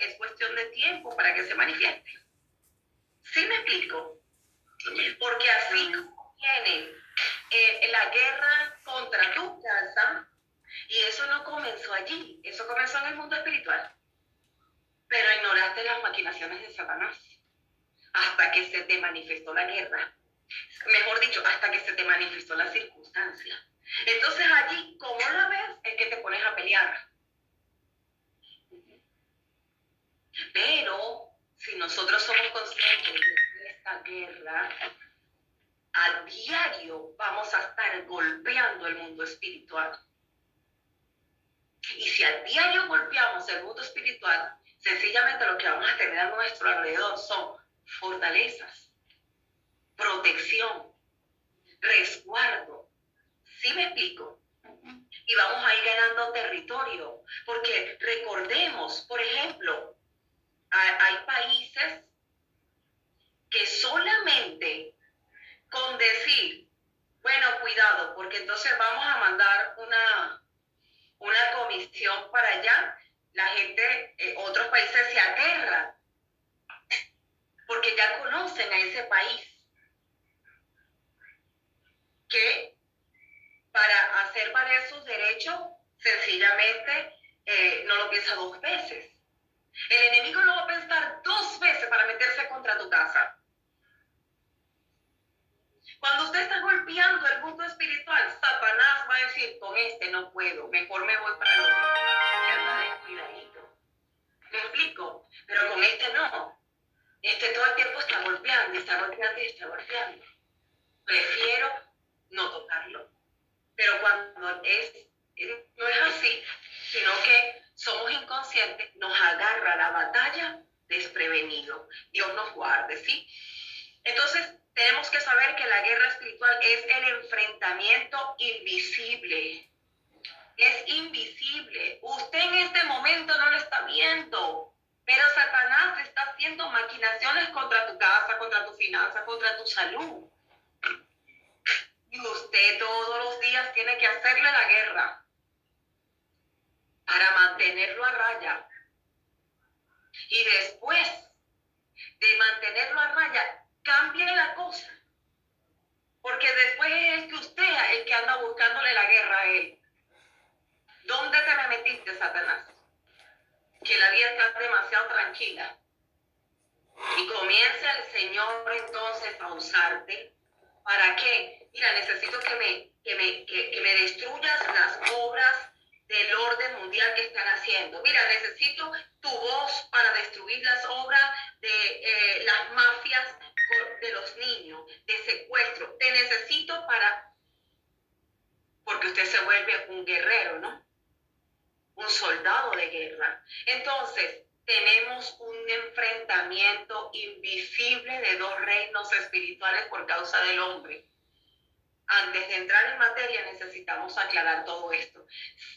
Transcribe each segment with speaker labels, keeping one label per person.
Speaker 1: es cuestión de tiempo para que se manifieste. ¿Sí me explico? Porque así como viene la guerra contra tu casa, y eso no comenzó allí, eso comenzó en el mundo espiritual, pero ignoraste las maquinaciones de Satanás hasta que se te manifestó la guerra. Mejor dicho, hasta que se te manifestó la circunstancia. Entonces allí, ¿cómo la ves? Es que te pones a pelear. Pero si nosotros somos conscientes de esta guerra, a diario vamos a estar golpeando el mundo espiritual. Y si a diario golpeamos el mundo espiritual, sencillamente lo que vamos a tener a nuestro alrededor son fortalezas, protección, resguardo. ¿Sí me explico? Y vamos a ir ganando territorio. Porque recordemos, por ejemplo, hay países que solamente con decir, bueno, cuidado, porque entonces vamos a mandar una comisión para allá, la gente, otros países se aterran, porque ya conocen a ese país, que para hacer valer sus derechos, sencillamente no lo piensa dos veces. El enemigo lo va a pensar dos veces para meterse contra tu casa. Cuando usted está golpeando el mundo espiritual, Satanás va a decir, con este no puedo, mejor me voy para el otro. Y anda descuidadito. ¿Me explico? Pero con este no. Este todo el tiempo está golpeando, está golpeando y está golpeando. Prefiero no tocarlo. Pero cuando no es así, sino que somos inconscientes, nos agarra la batalla desprevenido. Dios nos guarde, ¿sí? Entonces, tenemos que saber que la guerra espiritual es el enfrentamiento invisible. Es invisible. Usted en este momento no lo está viendo, pero Satanás está haciendo maquinaciones contra tu casa, contra tu finanza, contra tu salud. Y usted todos los días tiene que hacerle la guerra para mantenerlo a raya. Y después de mantenerlo a raya, cambie la cosa. Porque después es que usted es el que anda buscándole la guerra a él. ¿Dónde te me metiste, Satanás? Que la vida está demasiado tranquila. Y comienza el Señor entonces a usarte. ¿Para qué? Mira, necesito que me destruyas las obras del orden mundial que están haciendo. Mira, necesito tu voz para destruir las obras de las mafias de los niños, de secuestro. Te necesito porque usted se vuelve un guerrero, ¿no? Un soldado de guerra. Entonces, tenemos un enfrentamiento invisible de dos reinos espirituales por causa del hombre. Antes de entrar en materia, necesitamos aclarar todo esto.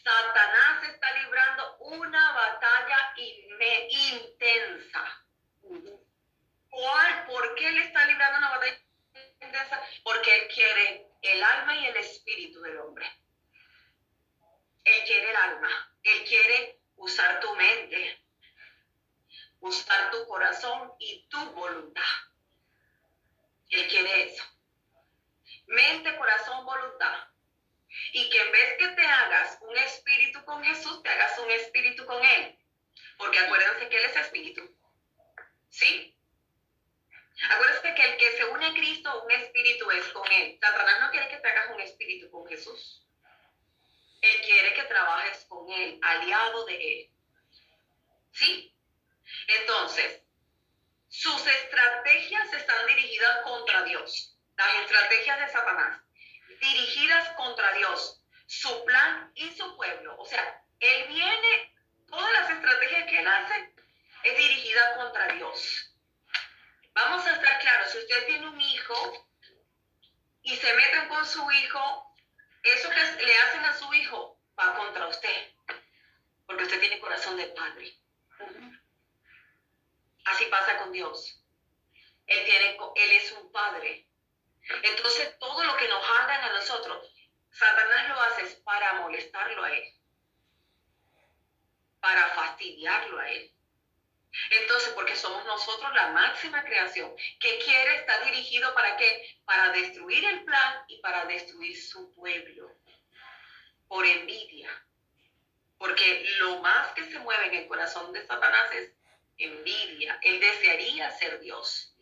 Speaker 1: Satanás está librando una batalla intensa. ¿Por qué él está librando una batalla intensa? Porque él quiere el alma y el espíritu del hombre. Él quiere el alma. Él quiere usar tu mente, usar tu corazón y tu voluntad. Él quiere eso. Mente, corazón, voluntad. Y que en vez que te hagas un espíritu con Jesús, te hagas un espíritu con Él. Porque acuérdense que Él es espíritu. ¿Sí? Acuérdense que el que se une a Cristo, un espíritu es con Él. Satanás no quiere que te hagas un espíritu con Jesús. Él quiere que trabajes con Él, aliado de Él. ¿Sí? Entonces, sus estrategias están dirigidas contra Dios. Las estrategias de Satanás, dirigidas contra Dios, su plan y su pueblo. O sea, él viene, todas las estrategias que él hace es dirigida contra Dios. Vamos a estar claros, si usted tiene un hijo y se meten con su hijo, eso que le hacen a su hijo va contra usted, porque usted tiene corazón de padre. Así pasa con Dios. Él es un padre. Entonces, todo lo que nos hagan a nosotros, Satanás lo hace para molestarlo a él, para fastidiarlo a él. Entonces, porque somos nosotros la máxima creación. ¿Qué quiere? Está dirigido ¿para qué? Para destruir el plan y para destruir su pueblo. Por envidia. Porque lo más que se mueve en el corazón de Satanás es envidia. Él desearía ser Dios.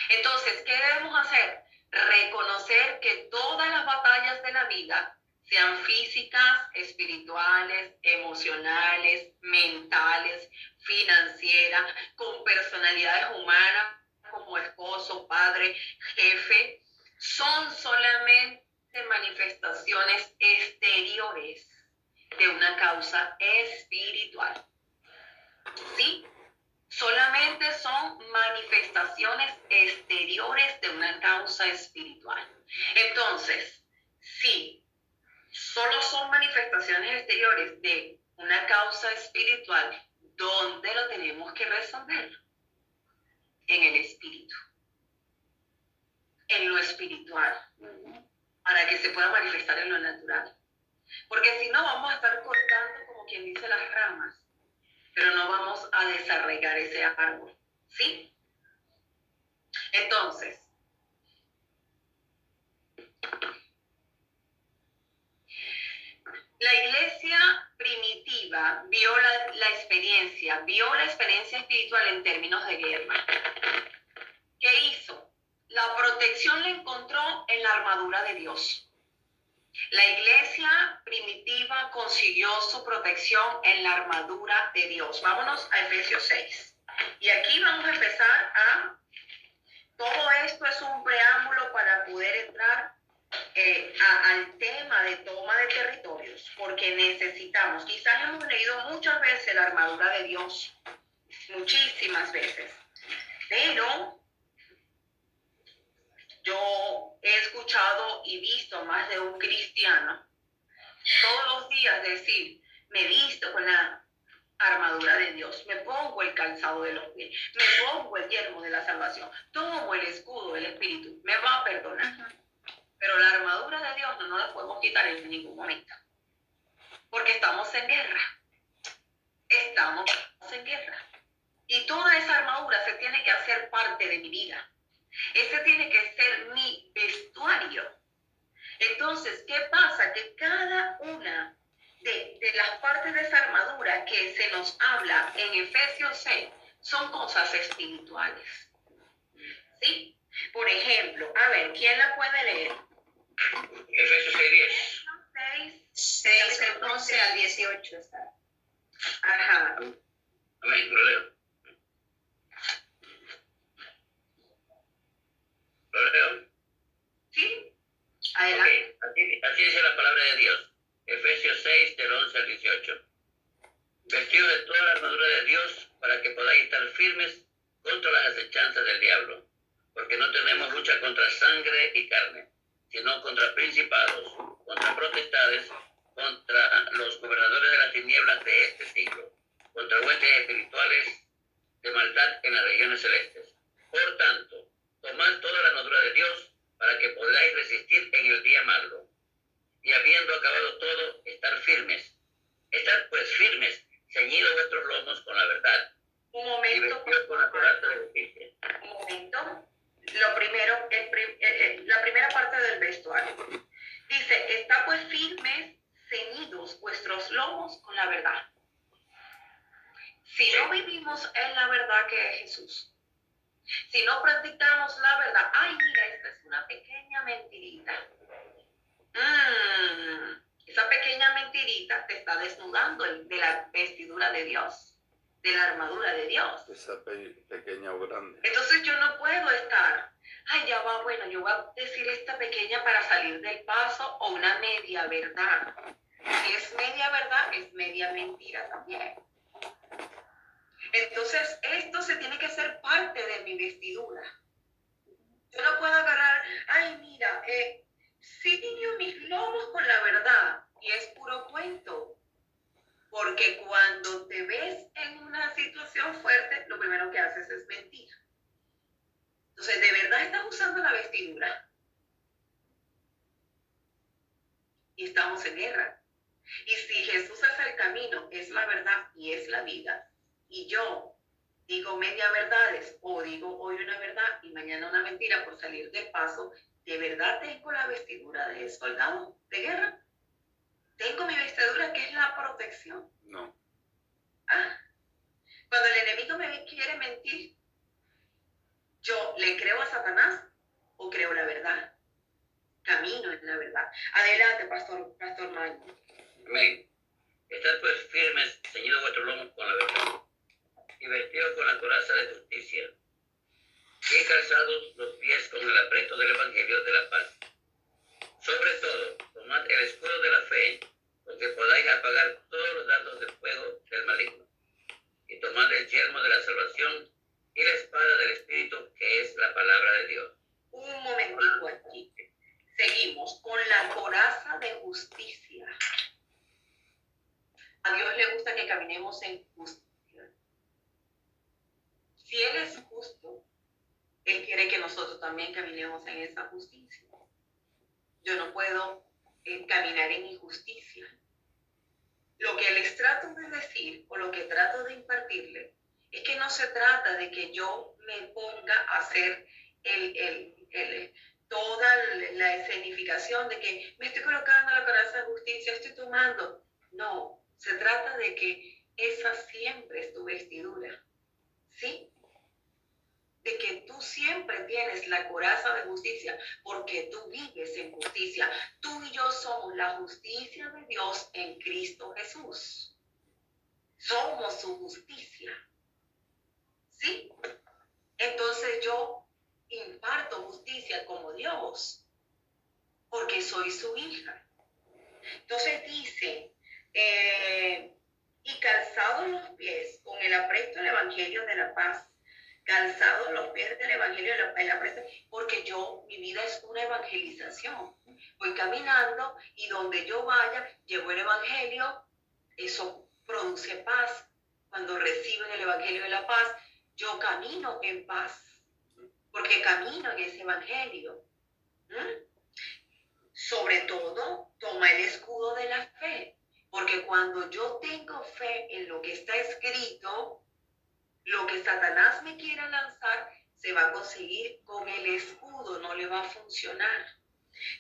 Speaker 1: Entonces, ¿qué debemos hacer? Reconocer que todas las batallas de la vida, sean físicas, espirituales, emocionales, mentales, financieras, con personalidades humanas como esposo, padre, jefe, son solamente manifestaciones exteriores de una causa espiritual. ¿Sí? Solamente son manifestaciones exteriores de una causa espiritual. Entonces, sí, solo son manifestaciones exteriores de una causa espiritual, ¿dónde lo tenemos que resolver? En el espíritu, en lo espiritual, para que se pueda manifestar en lo natural. Porque si no, vamos a estar cortando, como quien dice, las ramas, pero no vamos a desarraigar ese árbol, ¿sí? Entonces, la iglesia primitiva vio la experiencia espiritual en términos de guerra. ¿Qué hizo? La protección la encontró en la armadura de Dios. La iglesia primitiva consiguió su protección en la armadura de Dios. Vámonos a Efesios 6. Y aquí vamos a empezar a... Todo esto es un preámbulo para poder entrar al tema de toma de territorios, porque necesitamos, quizás hemos leído muchas veces la armadura de Dios, muchísimas veces, pero yo he escuchado y visto a más de un cristiano todos los días decir, me visto con la armadura de Dios, me pongo el calzado de los pies, me pongo el yelmo de la salvación, tomo el escudo del Espíritu, me va a perdonar. Pero la armadura de Dios no la podemos quitar en ningún momento, porque estamos en guerra. Estamos en guerra. Y toda esa armadura se tiene que hacer parte de mi vida. Ese tiene que ser mi vestuario. Entonces, ¿qué pasa? Que cada una de las partes de esa armadura que se nos habla en Efesios 6 son cosas espirituales. ¿Sí? Por ejemplo, a ver, ¿quién la puede leer?
Speaker 2: Efesios 6:10.
Speaker 1: 6, del 11 al 18 está. Ajá.
Speaker 2: Amén, lo leo. ¿Lo leo?
Speaker 1: ¿Sí? Adelante.
Speaker 2: Okay. Así dice la palabra de Dios. Efesios 6, del 11 al 18. Vestidos de toda la armadura de Dios para que podáis estar firmes contra las acechanzas del diablo. Porque no tenemos lucha contra sangre y carne, sino contra principados, contra potestades, contra los gobernadores de las tinieblas de este siglo, contra huestes espirituales de maldad en las regiones celestes. Por tanto, tomad toda la armadura de Dios para que podáis resistir en el día malo. Y habiendo acabado todo, estar firmes. Estar pues firmes, ceñidos vuestros lomos con la verdad.
Speaker 1: Un momento.
Speaker 2: Y vestidos con la coraza de justicia.
Speaker 1: Un momento. Lo primero, la primera parte del vestuario. Dice, está pues firmes, ceñidos vuestros lomos con la verdad. Si no vivimos en la verdad que es Jesús, si no practicamos la verdad, ay, mira, esta es una pequeña mentirita. Esa pequeña mentirita te está desnudando de la vestidura de Dios, de la armadura de Dios.
Speaker 3: Esa pequeña o grande.
Speaker 1: Entonces yo no puedo estar, ay, ya va, bueno, yo voy a decir esta pequeña para salir del paso o una media verdad. Si es media verdad, es media mentira también. Entonces, esto se tiene que ser parte de mi vestidura. Yo no puedo agarrar, ay, mira, ciño mis lomos con la verdad. Y es puro cuento. Porque cuando te ves en una situación fuerte, lo primero que haces es mentir. Entonces, ¿de verdad estás usando la vestidura? Y estamos en guerra. Y si Jesús es el camino, es la verdad y es la vida, y yo digo media verdades o digo hoy una verdad y mañana una mentira por salir de paso, ¿de verdad tengo la vestidura de soldado de guerra? Tengo mi vestidura que es la protección.
Speaker 3: No.
Speaker 1: Ah, cuando el enemigo me quiere mentir, ¿yo le creo a Satanás o creo la verdad? Camino en la verdad. Adelante, Pastor Mario.
Speaker 2: Amén. Estad pues firmes, ceñidos vuestros lomos con la verdad, y vestidos con la coraza de justicia, y calzados los pies con el apresto del Evangelio de la paz. Sobre todo, tomad el escudo de la fe, con que podáis apagar todos los dardos del fuego del maligno, y tomad el yelmo de la salvación y la espada del Espíritu, que es la palabra de Dios.
Speaker 1: Un momentico aquí. Seguimos con la coraza de justicia. A Dios le gusta que caminemos en justicia. Si Él es justo, Él quiere que nosotros también caminemos en esa justicia. Yo no puedo caminar en injusticia. Lo que les trato de decir o lo que trato de impartirle es que no se trata de que yo me ponga a hacer toda la escenificación de que me estoy colocando la coraza de justicia, estoy tomando. No, se trata de que esa siempre es tu vestidura, ¿sí? De que tú siempre tienes la coraza de justicia, porque tú vives en justicia. Tú y yo somos la justicia de Dios en Cristo Jesús. Somos su justicia, ¿sí? Entonces yo imparto justicia como Dios, porque soy su hija. Entonces dice, y calzados los pies con el apresto del Evangelio de la paz, calzados los pies del Evangelio de la paz, porque mi vida es una evangelización. Voy caminando y donde yo vaya, llevo el Evangelio, eso produce paz. Cuando reciben el Evangelio de la paz, yo camino en paz, porque camino en ese Evangelio. Sobre todo, toma el escudo de la fe, porque cuando yo tengo fe en lo que está escrito, lo que Satanás me quiera lanzar se va a conseguir con el escudo, no le va a funcionar.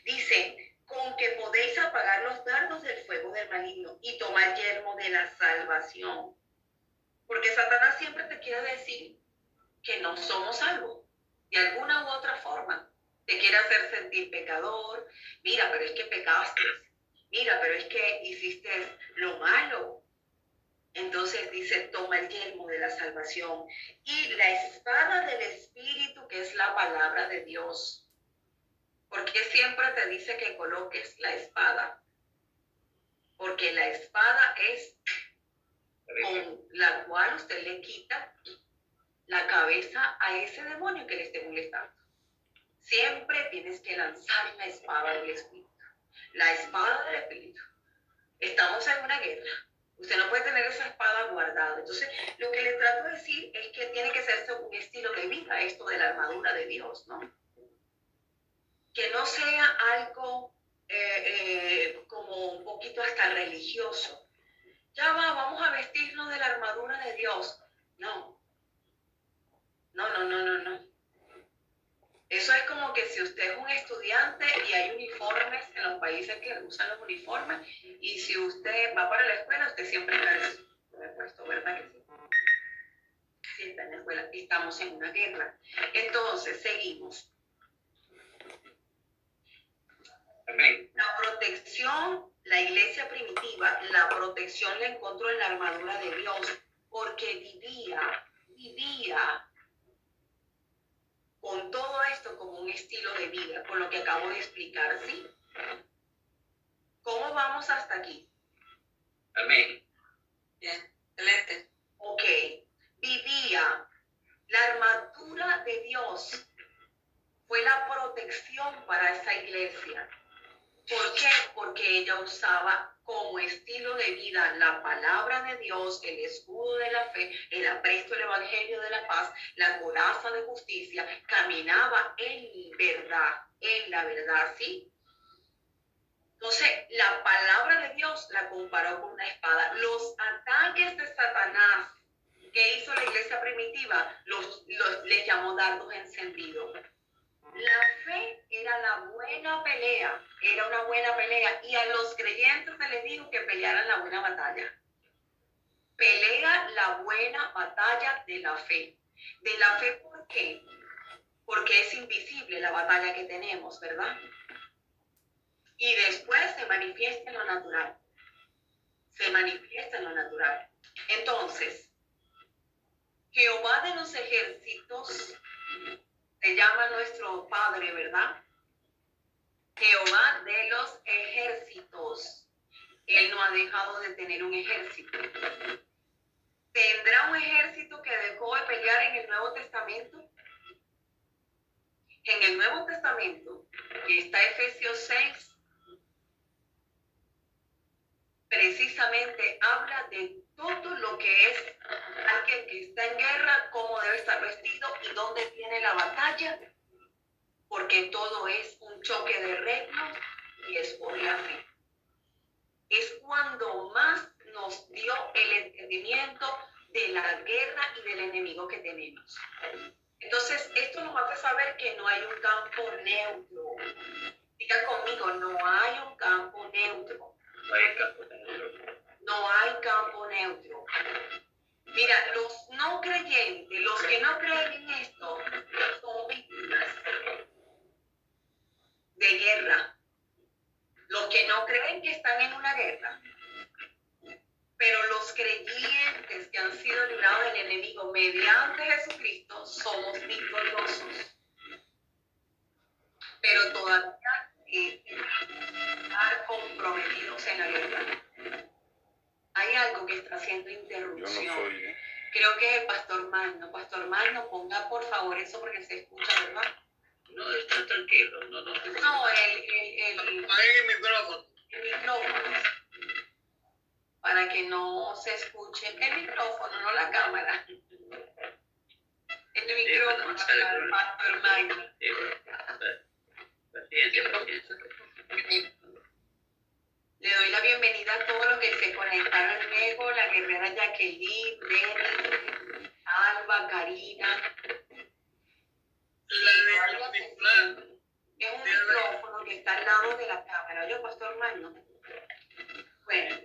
Speaker 1: Dice, con que podéis apagar los dardos del fuego del maligno y tomar el yelmo de la salvación. Porque Satanás siempre te quiere decir que no somos salvos, de alguna u otra forma. Te quiere hacer sentir pecador. Mira, pero es que pecaste. Mira, pero es que hiciste lo malo. Entonces dice, toma el yelmo de la salvación y la espada del Espíritu, que es la palabra de Dios. ¿Por qué siempre te dice que coloques la espada? Porque la espada es con la cual usted le quita la cabeza a ese demonio que le esté molestando. Siempre tienes que lanzar la espada del Espíritu. La espada del Espíritu. Estamos en una guerra. Usted no puede tener esa espada guardada. Entonces, lo que le trato de decir es que tiene que ser un estilo de vida, esto de la armadura de Dios, ¿no? Que no sea algo como un poquito hasta religioso. Ya vamos a vestirnos de la armadura de Dios. No. Eso es como que si usted es un estudiante y hay uniformes en los países que usan los uniformes, y si usted va para la escuela, usted siempre está puesto, ¿verdad que sí? Sí, está en la escuela. Estamos en una guerra. Entonces, seguimos.
Speaker 2: Amén.
Speaker 1: La protección, la iglesia primitiva, la protección la encontró en la armadura de Dios, porque vivía con todo esto como un estilo de vida, con lo que acabo de explicar, ¿sí? ¿Cómo vamos hasta aquí?
Speaker 2: Amén.
Speaker 1: Bien, excelente. Ok, vivía. La armadura de Dios fue la protección para esa iglesia. ¿Por qué? Porque ella usaba como estilo de vida la palabra de Dios, el escudo de la fe, el apresto del Evangelio de la paz, la coraza de justicia, caminaba en verdad, en la verdad, ¿sí? Entonces, la palabra de Dios la comparó con una espada. Los ataques de Satanás que hizo la iglesia primitiva unos dardos encendidos. La fe era la buena pelea, era una buena pelea, y a los creyentes se les dijo que pelearan la buena batalla. Pelea la buena batalla de la fe. De la fe, ¿por qué? Porque es invisible la batalla que tenemos, ¿verdad? Y después se manifiesta en lo natural. Se manifiesta en lo natural. Entonces, Jehová de los ejércitos se llama nuestro Padre, ¿verdad? Jehová de los ejércitos. Él no ha dejado de tener un ejército. ¿Tendrá un ejército que dejó de pelear en el Nuevo Testamento? En el Nuevo Testamento, que está Efesios 6, precisamente habla de todo lo que es alguien que está en guerra, cómo debe estar vestido y dónde tiene la batalla, porque todo es un choque de reinos y es por la fe. Es cuando más nos dio el entendimiento de la guerra y del enemigo que tenemos. Entonces, esto nos hace saber que no hay un campo neutro. Diga conmigo, no hay un campo neutro.
Speaker 2: No hay campo neutro.
Speaker 1: No hay campo neutro. Mira, los no creyentes, los que no creen en esto, son víctimas de guerra. Los que no creen que están en una guerra. Pero los creyentes que han sido librados del enemigo mediante Jesucristo somos victoriosos. Pero todavía estar comprometidos en la guerra. Hay algo que está haciendo interrupción.
Speaker 3: Yo no soy,
Speaker 1: Creo que es el pastor Magno. Pastor Magno, ponga por favor eso porque se escucha, ¿verdad?
Speaker 2: No, está tranquilo. No.
Speaker 1: No,
Speaker 2: Ahí el micrófono.
Speaker 1: el micrófono. Para que no se escuche el micrófono, no la cámara. El micrófono para el pastor Magno.
Speaker 2: Paciencia.
Speaker 1: Le doy la bienvenida a todos los que se conectaron luego, la guerrera Jacqueline, Lenny, Alba, Karina. Es un micrófono que está al lado de la cámara. Oye, pastor Magno. Bueno.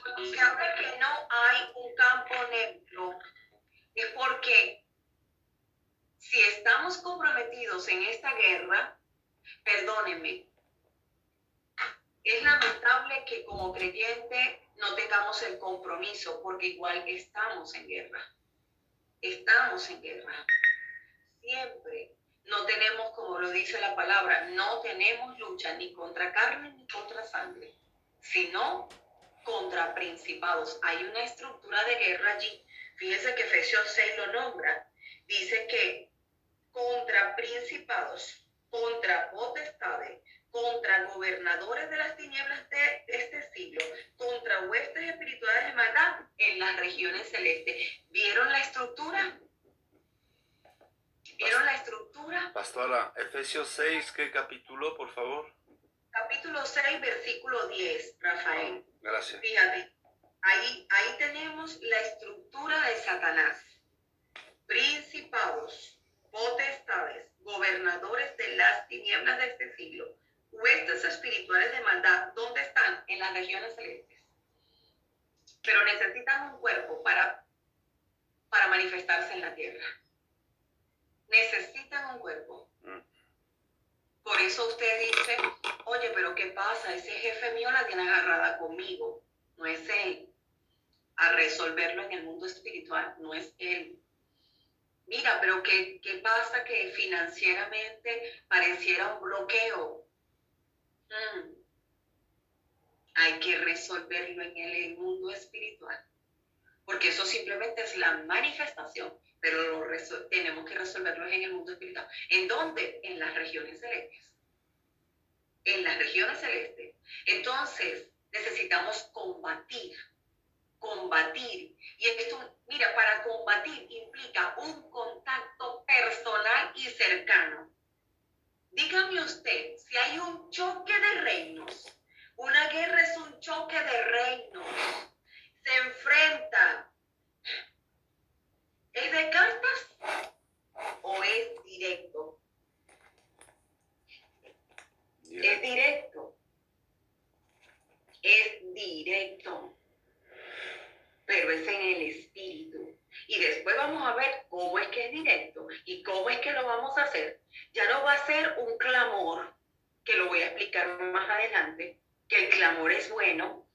Speaker 1: Cuando se habla que no hay un campo neutro, es porque si estamos comprometidos en esta guerra, perdónenme, es lamentable que como creyente no tengamos el compromiso, porque igual estamos en guerra. Estamos en guerra. Siempre. No tenemos, como lo dice la palabra, no tenemos lucha ni contra carne ni contra sangre, sino contra principados. Hay una estructura de guerra allí. Fíjense que Efesios 6 lo nombra. Dice que contra principados, contra potestades, contra gobernadores de las tinieblas de este siglo, contra huestes espirituales de maldad en las regiones celestes. ¿Vieron la estructura? ¿Vieron la estructura?
Speaker 3: Pastora, Efesios 6, ¿qué capítulo, por favor?
Speaker 1: Capítulo 6, versículo 10, Rafael.
Speaker 3: Gracias.
Speaker 1: Fíjate, ahí tenemos la estructura de Satanás. Principados, potestades, gobernadores de las tinieblas de este siglo, huestes espirituales de maldad. ¿Dónde están? En las regiones celestes. Pero necesitan un cuerpo para manifestarse en la tierra. Necesitan un cuerpo. Por eso usted dice, oye, pero ¿qué pasa? Ese jefe mío la tiene agarrada conmigo. No es él. A resolverlo en el mundo espiritual, no es él. Mira, pero ¿qué pasa? Que financieramente pareciera un bloqueo. Hay que resolverlo en el mundo espiritual. Porque eso simplemente es la manifestación. Pero tenemos que resolverlo en el mundo espiritual. ¿En dónde? En las regiones celestes. En las regiones celestes. Entonces, necesitamos combatir. Y esto, mira, para combatir implica un contacto personal y cercano. Dígame usted, si hay un choque de reinos, una guerra es un choque de reinos. Se enfrentan pero es en el espíritu. Y después vamos a ver cómo es que es directo y cómo es que lo vamos a hacer. Ya no va a ser un clamor, que lo voy a explicar más adelante, que el clamor es bueno,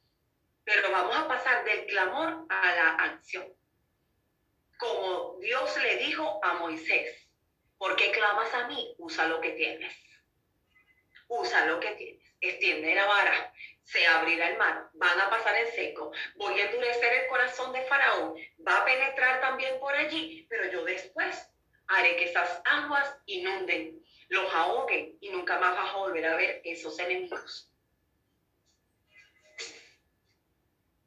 Speaker 1: pero vamos a pasar del clamor a la acción. Como Dios le dijo a Moisés, ¿por qué clamas a mí? Usa lo que tienes. Usa lo que tienes. Extiende la vara. Se abrirá el mar. Van a pasar en seco. Voy a endurecer el corazón de Faraón. Va a penetrar también por allí. Pero yo después haré que esas aguas inunden, los ahoguen y nunca más vas a volver a ver esos enemigos.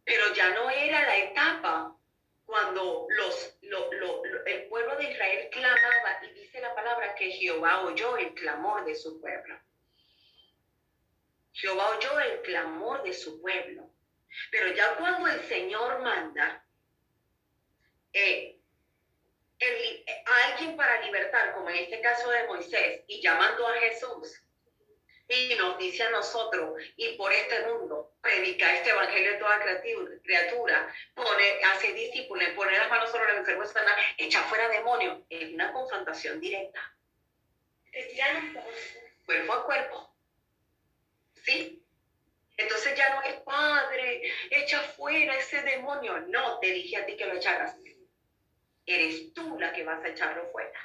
Speaker 1: Pero ya no era la etapa cuando el pueblo de Israel clamaba, y dice la palabra que Jehová oyó el clamor de su pueblo. Jehová oyó el clamor de su pueblo. Pero ya cuando el Señor manda a alguien para libertar, como en este caso de Moisés, y llamando a Jesús, y nos dice a nosotros, y por este mundo, predica este evangelio a toda criatura, hace discípulos, pone las manos sobre los enfermos, echa fuera demonios. Es una confrontación directa. Cuerpo a cuerpo. ¿Sí? Entonces ya no es, Padre, echa fuera ese demonio. No, te dije a ti que lo echaras. Eres tú la que vas a echarlo fuera.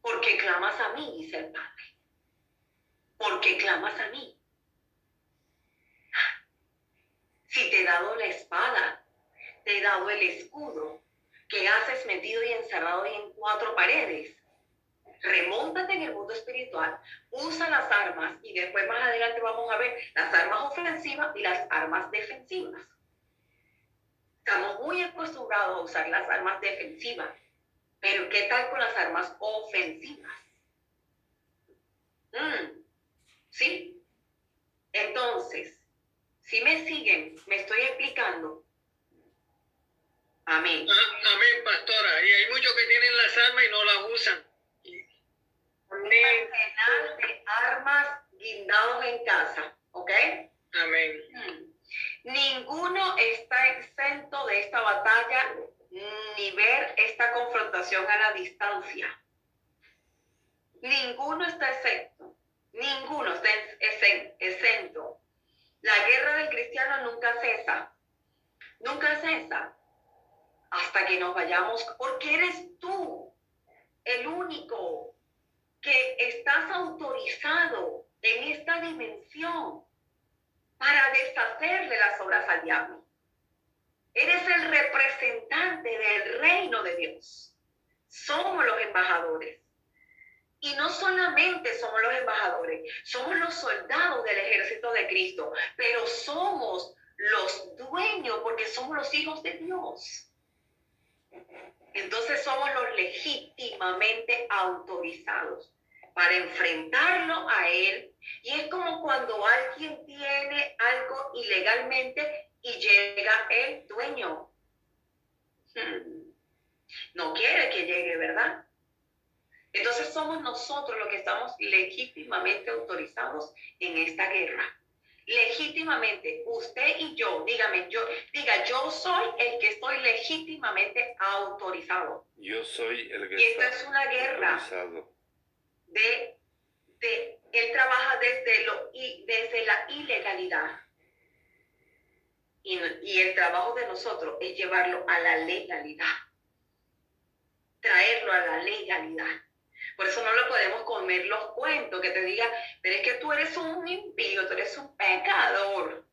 Speaker 1: Porque clamas a mí, dice el Padre. Porque clamas a mí. Si te he dado la espada, te he dado el escudo, ¿qué haces metido y encerrado y en cuatro paredes? Remóntate en el mundo espiritual, usa las armas y después más adelante vamos a ver las armas ofensivas y las armas defensivas. Estamos muy acostumbrados a usar las armas defensivas, pero ¿qué tal con las armas ofensivas? ¿Sí? Entonces, si me siguen, me estoy explicando. Amén.
Speaker 4: Amén, pastora. Y hay muchos que tienen las armas y no las usan.
Speaker 1: Amén. De armas guindados en casa, ¿ok?
Speaker 4: Amén.
Speaker 1: Ninguno está exento de esta batalla ni ver esta confrontación a la distancia. Ninguno está exento. Ninguno está exento. La guerra del cristiano nunca cesa. Nunca cesa. Hasta que nos vayamos, porque eres tú el único que estás autorizado en esta dimensión para deshacerle las obras al diablo. Eres el representante del reino de Dios. Somos los embajadores. Y no solamente somos los embajadores, somos los soldados del ejército de Cristo, pero somos los dueños porque somos los hijos de Dios. Entonces somos los legítimamente autorizados para enfrentarlo a él. Y es como cuando alguien tiene algo ilegalmente y llega el dueño. No quiere que llegue, ¿verdad? Entonces somos nosotros los que estamos legítimamente autorizados en esta guerra. Legítimamente, usted y yo, yo soy el que estoy legítimamente autorizado.
Speaker 3: Yo soy el que
Speaker 1: Y esta
Speaker 3: está
Speaker 1: es una guerra
Speaker 3: autorizado.
Speaker 1: Él trabaja desde la ilegalidad. Y el trabajo de nosotros es llevarlo a la legalidad. Traerlo a la legalidad. Por eso no le podemos comer los cuentos que te digan, pero es que tú eres un impío, tú eres un pecador.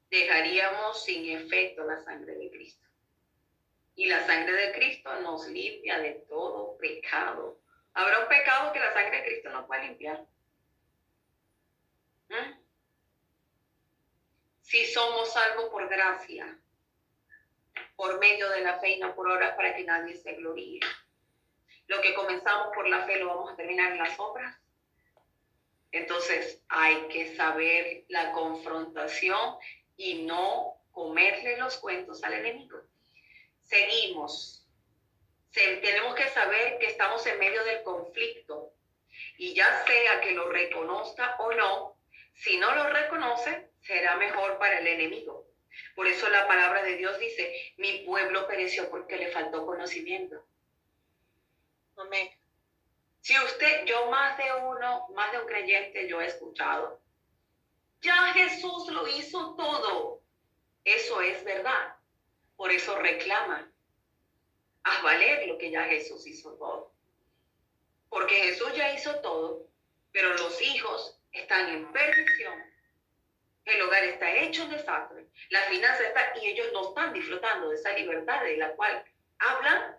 Speaker 1: Dejaríamos sin efecto la sangre de Cristo. Y la sangre de Cristo nos limpia de todo pecado. ¿Habrá un pecado que la sangre de Cristo no puede limpiar? Si somos salvos por gracia, por medio de la fe y no por obras para que nadie se gloríe. Lo que comenzamos por la fe lo vamos a terminar en las obras. Entonces hay que saber la confrontación y no comerle los cuentos al enemigo. Seguimos. Tenemos que saber que estamos en medio del conflicto y ya sea que lo reconozca o no, si no lo reconoce, será mejor para el enemigo. Por eso la palabra de Dios dice, mi pueblo pereció porque le faltó conocimiento.
Speaker 5: Amén.
Speaker 1: Si usted, yo más de un creyente yo he escuchado, ya Jesús lo hizo todo. Eso es verdad. Por eso reclaman. Haz valer lo que ya Jesús hizo todo. Porque Jesús ya hizo todo, pero los hijos están en perdición. El hogar está hecho un desastre. La finanza está, y ellos no están disfrutando de esa libertad de la cual hablan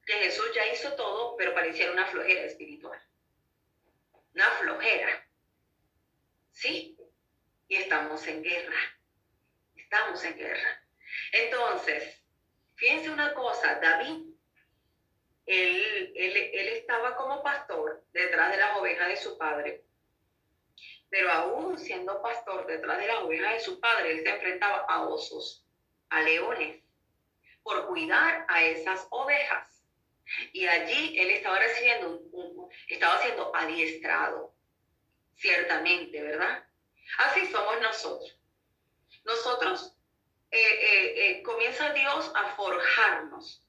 Speaker 1: que Jesús ya hizo todo, pero pareciera una flojera espiritual. Una flojera. Sí. Y estamos en guerra. Estamos en guerra. Entonces, fíjense una cosa, David, él estaba como pastor detrás de las ovejas de su padre, pero aún siendo pastor detrás de las ovejas de su padre, él se enfrentaba a osos, a leones, por cuidar a esas ovejas. Y allí él estaba recibiendo, estaba siendo adiestrado, ciertamente, ¿verdad? Así somos nosotros. Nosotros comienza Dios a forjarnos,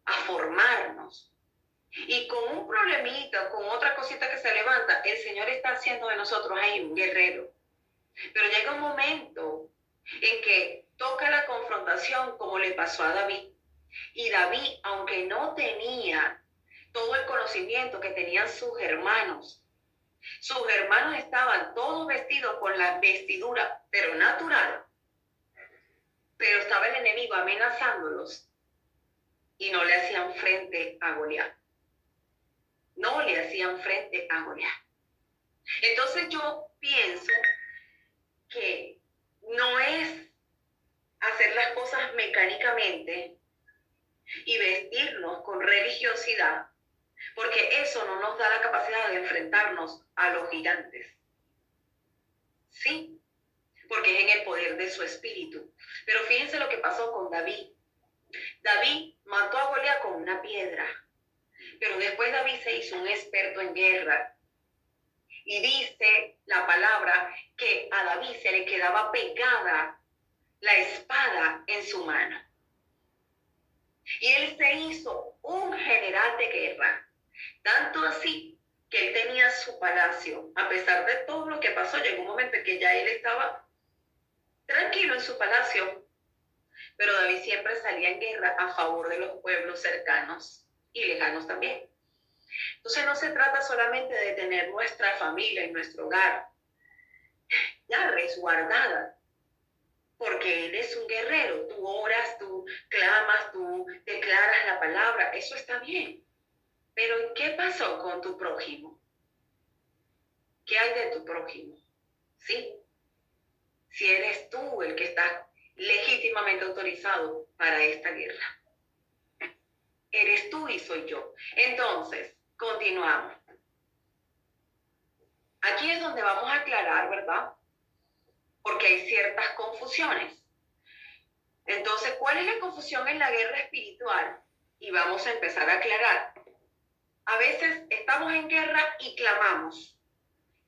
Speaker 1: a formarnos. Y con un problemita, con otra cosita que se levanta, el Señor está haciendo de nosotros ahí un guerrero. Pero llega un momento en que toca la confrontación como le pasó a David. Y David, aunque no tenía todo el conocimiento que tenían sus hermanos estaban todos vestidos con la vestidura, pero natural. Pero estaba el enemigo amenazándolos y no le hacían frente a Goliat. No le hacían frente a Goliat. Entonces yo pienso que no es hacer las cosas mecánicamente y vestirnos con religiosidad, porque eso no nos da la capacidad de enfrentarnos a los gigantes. Sí, porque es en el poder de su espíritu. Pero fíjense lo que pasó con David. David mató a Goliat con una piedra, pero después David se hizo un experto en guerra. Y dice la palabra que a David se le quedaba pegada la espada en su mano. Y él se hizo un general de guerra. Tanto así que él tenía su palacio. A pesar de todo lo que pasó, llegó un momento en que ya él estaba tranquilo en su palacio. Pero David siempre salía en guerra a favor de los pueblos cercanos y lejanos también. Entonces no se trata solamente de tener nuestra familia y nuestro hogar ya resguardada, porque eres un guerrero, tú oras, tú clamas, tú declaras la palabra, eso está bien. Pero ¿qué pasó con tu prójimo? ¿Qué hay de tu prójimo? ¿Sí? Si eres tú el que está legítimamente autorizado para esta guerra. Eres tú y soy yo. Entonces, continuamos. Aquí es donde vamos a aclarar, ¿verdad? Porque hay ciertas confusiones. Entonces, ¿cuál es la confusión en la guerra espiritual? Y vamos a empezar a aclarar. A veces estamos en guerra y clamamos.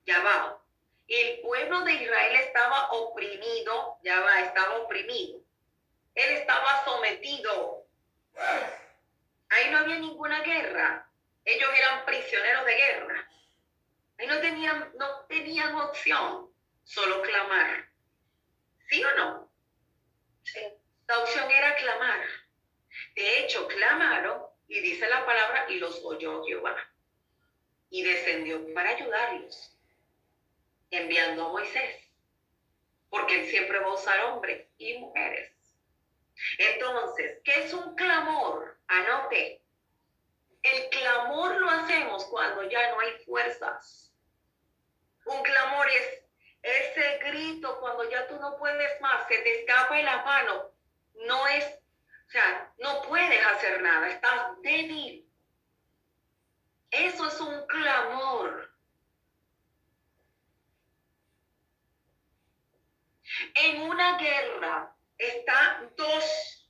Speaker 1: Ya va. El pueblo de Israel estaba oprimido. Ya va, estaba oprimido. Él estaba sometido. Ahí no había ninguna guerra. Ellos eran prisioneros de guerra. Ahí no tenían opción, solo clamar. ¿Sí o no?
Speaker 5: Sí.
Speaker 1: La opción era clamar. De hecho, clamaron y dice la palabra y los oyó Jehová. Y descendió para ayudarlos, enviando a Moisés. Porque él siempre va a usar hombres y mujeres. Entonces, ¿qué es un clamor? Anote. El clamor lo hacemos cuando ya no hay fuerzas. Un clamor es ese grito cuando ya tú no puedes más, se te escapa de la mano. No es, o sea, no puedes hacer nada, estás débil. Eso es un clamor. En una guerra están dos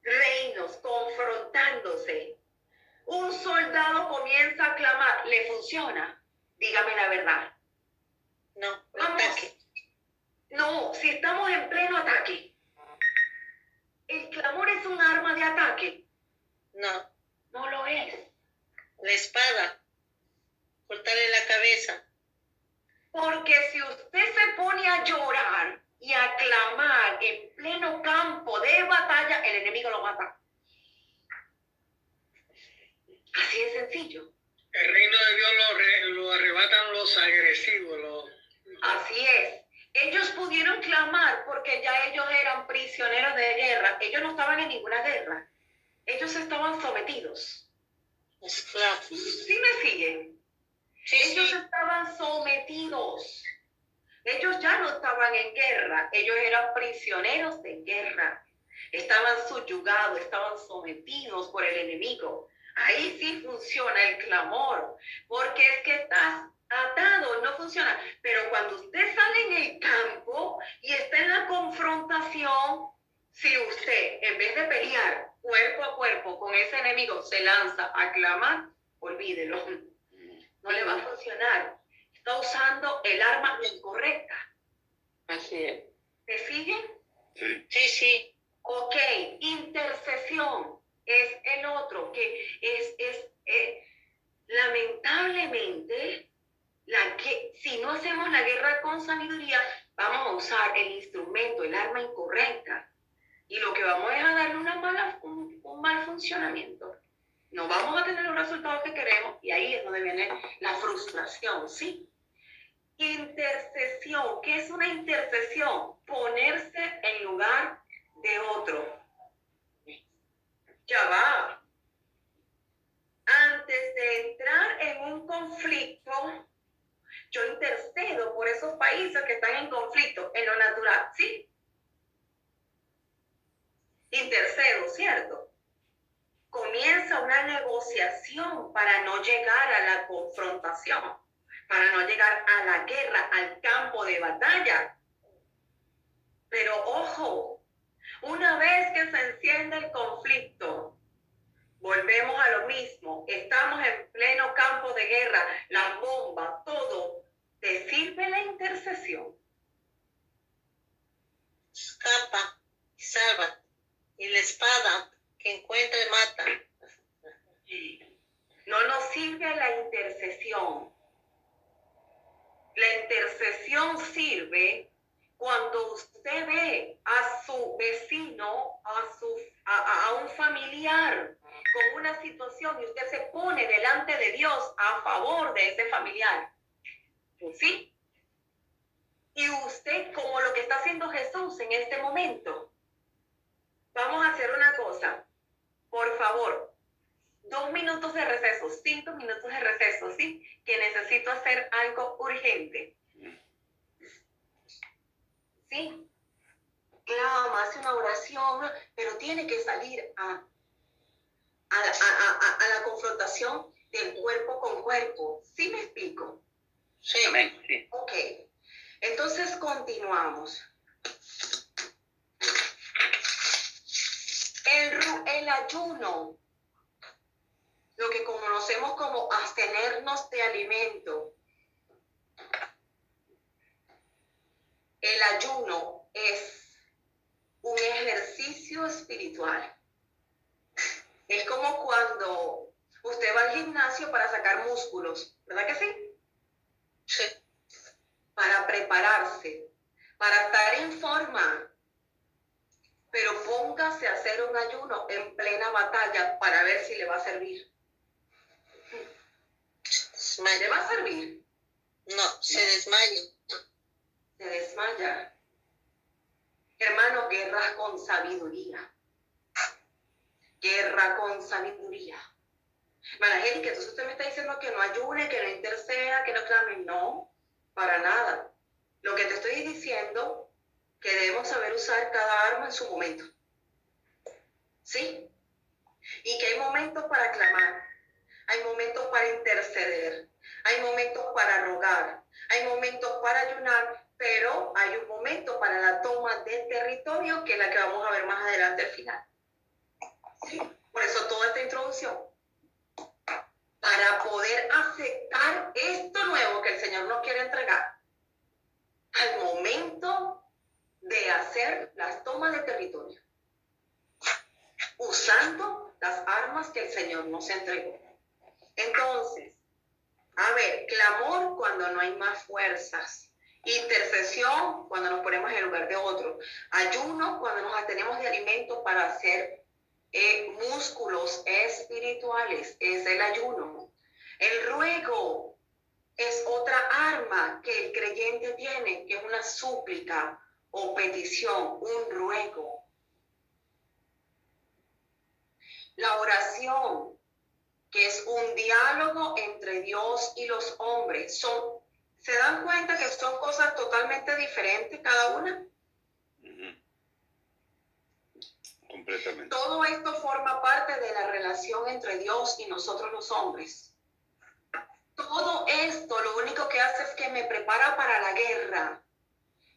Speaker 1: reinos confrontándose. Un soldado comienza a clamar, ¿le funciona? Dígame la verdad.
Speaker 5: No,
Speaker 1: Vamos.
Speaker 5: ataque.
Speaker 1: No, si estamos en pleno ataque. ¿El clamor es un arma de ataque?
Speaker 5: No.
Speaker 1: No lo es.
Speaker 5: La espada. Cortarle la cabeza.
Speaker 1: Porque si usted se pone a llorar y a clamar en pleno campo de batalla, el enemigo lo mata. Así de sencillo.
Speaker 4: El reino de Dios lo arrebatan los agresivos.
Speaker 1: Así es. Ellos pudieron clamar porque ya ellos eran prisioneros de guerra. Ellos no estaban en ninguna guerra. Ellos estaban sometidos.
Speaker 5: Esclavos.
Speaker 1: ¿Sí me siguen?
Speaker 5: Sí,
Speaker 1: Ellos
Speaker 5: sí.
Speaker 1: estaban sometidos. Ellos ya no estaban en guerra. Ellos eran prisioneros de guerra. Estaban subyugados, estaban sometidos por el enemigo. Ahí sí funciona el clamor, porque es que estás atado, no funciona. Pero cuando usted sale en el campo y está en la confrontación, si usted, en vez de pelear cuerpo a cuerpo con ese enemigo, se lanza a clamar, olvídelo. No le va a funcionar. Está usando el arma incorrecta.
Speaker 5: Así es.
Speaker 1: ¿Te siguen?
Speaker 3: Sí.
Speaker 5: Sí, sí.
Speaker 1: Ok, intercesión es el otro, que lamentablemente, si no hacemos la guerra con sabiduría, vamos a usar el instrumento, el arma incorrecta. Y lo que vamos es a darle un mal funcionamiento. No vamos a tener los resultados que queremos y ahí es donde viene la frustración, ¿sí? Intercesión. ¿Qué es una intercesión? Ponerse en lugar de otro. Ya va. Antes de entrar en un conflicto, yo intercedo por esos países que están en conflicto, en lo natural, ¿sí? Intercedo, ¿cierto? Comienza una negociación para no llegar a la confrontación, para no llegar a la guerra, al campo de batalla. Pero ojo, una vez que se enciende el conflicto, volvemos a lo mismo. Estamos en pleno campo de guerra, las bombas, todo. ¿Te sirve la intercesión?
Speaker 5: Escapa y salva. Y la espada que encuentra y mata.
Speaker 1: No nos sirve la intercesión. La intercesión sirve cuando usted ve a su vecino, a un familiar con una situación y usted se pone delante de Dios a favor de ese familiar. ¿Sí? Y usted, como lo que está haciendo Jesús en este momento, vamos a hacer una cosa. Por favor, 2 minutos de receso, 5 minutos de receso, ¿sí? Que necesito hacer algo urgente. ¿Sí? Clama, hace una oración, pero tiene que salir a la confrontación del cuerpo con cuerpo. ¿Sí me explico?
Speaker 5: Sí.
Speaker 2: Amén. Sí.
Speaker 1: Ok. Entonces continuamos. El ayuno, lo que conocemos como abstenernos de alimento. El ayuno es un ejercicio espiritual. Es como cuando usted va al gimnasio para sacar músculos, ¿verdad que sí?
Speaker 5: Sí.
Speaker 1: Para prepararse, para estar en forma. Pero póngase a hacer un ayuno en plena batalla para ver si le va a servir. ¿Le va a servir?
Speaker 5: No, se desmaya.
Speaker 1: Se desmaya. Hermano, guerra con sabiduría. Guerra con sabiduría. Hermana Angélica, entonces usted me está diciendo que no ayune, que no interceda, que no clame. No, para nada. Lo que te estoy diciendo que debemos saber usar cada arma en su momento. ¿Sí? Y que hay momentos para clamar, hay momentos para interceder, hay momentos para rogar, hay momentos para ayunar, pero hay un momento para la toma de territorio, que es la que vamos a ver más adelante al final. ¿Sí? Por eso toda esta introducción, para poder aceptar esto nuevo que el Señor nos quiere entregar, al momento hacer las tomas de territorio, usando las armas que el Señor nos entregó. Entonces, a ver, clamor cuando no hay más fuerzas, intercesión cuando nos ponemos en el lugar de otro, ayuno cuando nos atenemos de alimentos para hacer músculos espirituales, es el ayuno. El ruego es otra arma que el creyente tiene, que es una súplica o petición, un ruego. La oración, que es un diálogo entre Dios y los hombres, ¿se dan cuenta que son cosas totalmente diferentes cada una?
Speaker 3: Completamente.
Speaker 1: Todo esto forma parte de la relación entre Dios y nosotros los hombres. Todo esto lo único que hace es que me prepara para la guerra.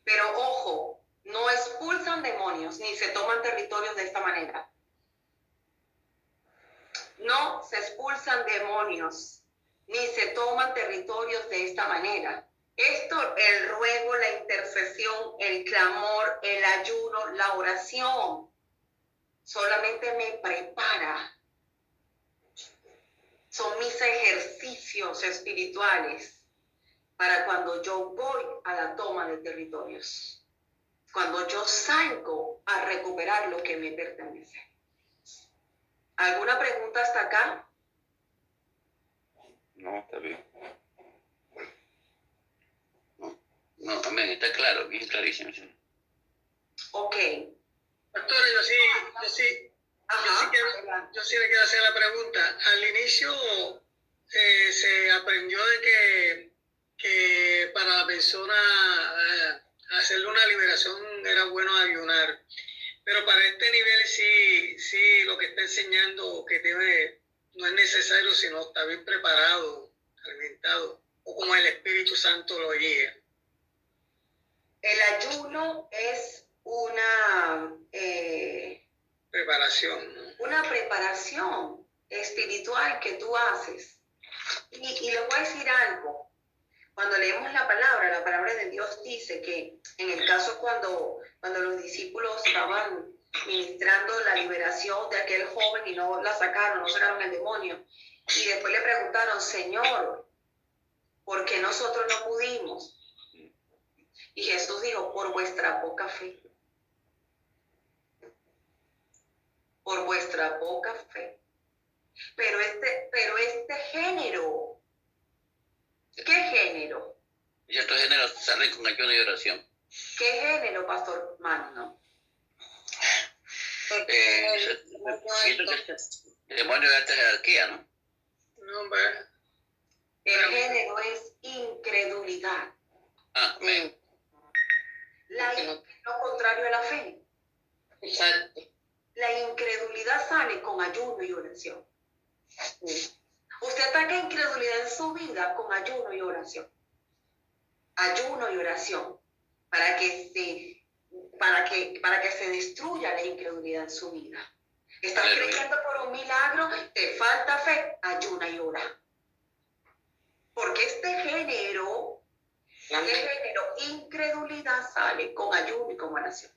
Speaker 1: Pero ojo, no expulsan demonios ni se toman territorios de esta manera. No se expulsan demonios ni se toman territorios de esta manera. Esto, el ruego, la intercesión, el clamor, el ayuno, la oración, solamente me prepara. Son mis ejercicios espirituales para cuando yo voy a la toma de territorios, cuando yo salgo a recuperar lo que me pertenece. ¿Alguna pregunta hasta acá?
Speaker 3: No, está bien.
Speaker 2: No, amén, está claro, bien clarísimo. Sí.
Speaker 1: Ok.
Speaker 4: Pastor, yo sí le quiero hacer la pregunta. Al inicio se aprendió de que para la persona hacerle una liberación era bueno ayunar. Pero para este nivel sí lo que está enseñando que no es necesario, sino está bien preparado, alimentado, o como el Espíritu Santo lo guía.
Speaker 1: El ayuno es una
Speaker 4: Preparación, ¿no?
Speaker 1: una preparación espiritual que tú haces. Y les voy a decir algo. Cuando leemos la palabra de Dios dice que en el caso cuando los discípulos estaban ministrando la liberación de aquel joven y no sacaron el demonio, y después le preguntaron, Señor, ¿por qué nosotros no pudimos? Y Jesús dijo, por vuestra poca fe. Por vuestra poca fe. Pero este género, ¿qué género?
Speaker 2: Y estos géneros salen con ayuno y oración.
Speaker 1: ¿Qué género, Pastor Magno?
Speaker 2: Siento que el demonio de alta jerarquía, ¿no?
Speaker 4: No, hombre.
Speaker 1: El género es incredulidad.
Speaker 2: Amén.
Speaker 1: Lo contrario a la fe.
Speaker 5: Exacto.
Speaker 1: La incredulidad sale con ayuno y oración. Usted ataca incredulidad en su vida con ayuno y oración. Ayuno y oración. Para que se destruya la incredulidad en su vida. Estás creyendo por un milagro, te falta fe, ayuna y ora. Porque este género, incredulidad, sale con ayuno y con oración.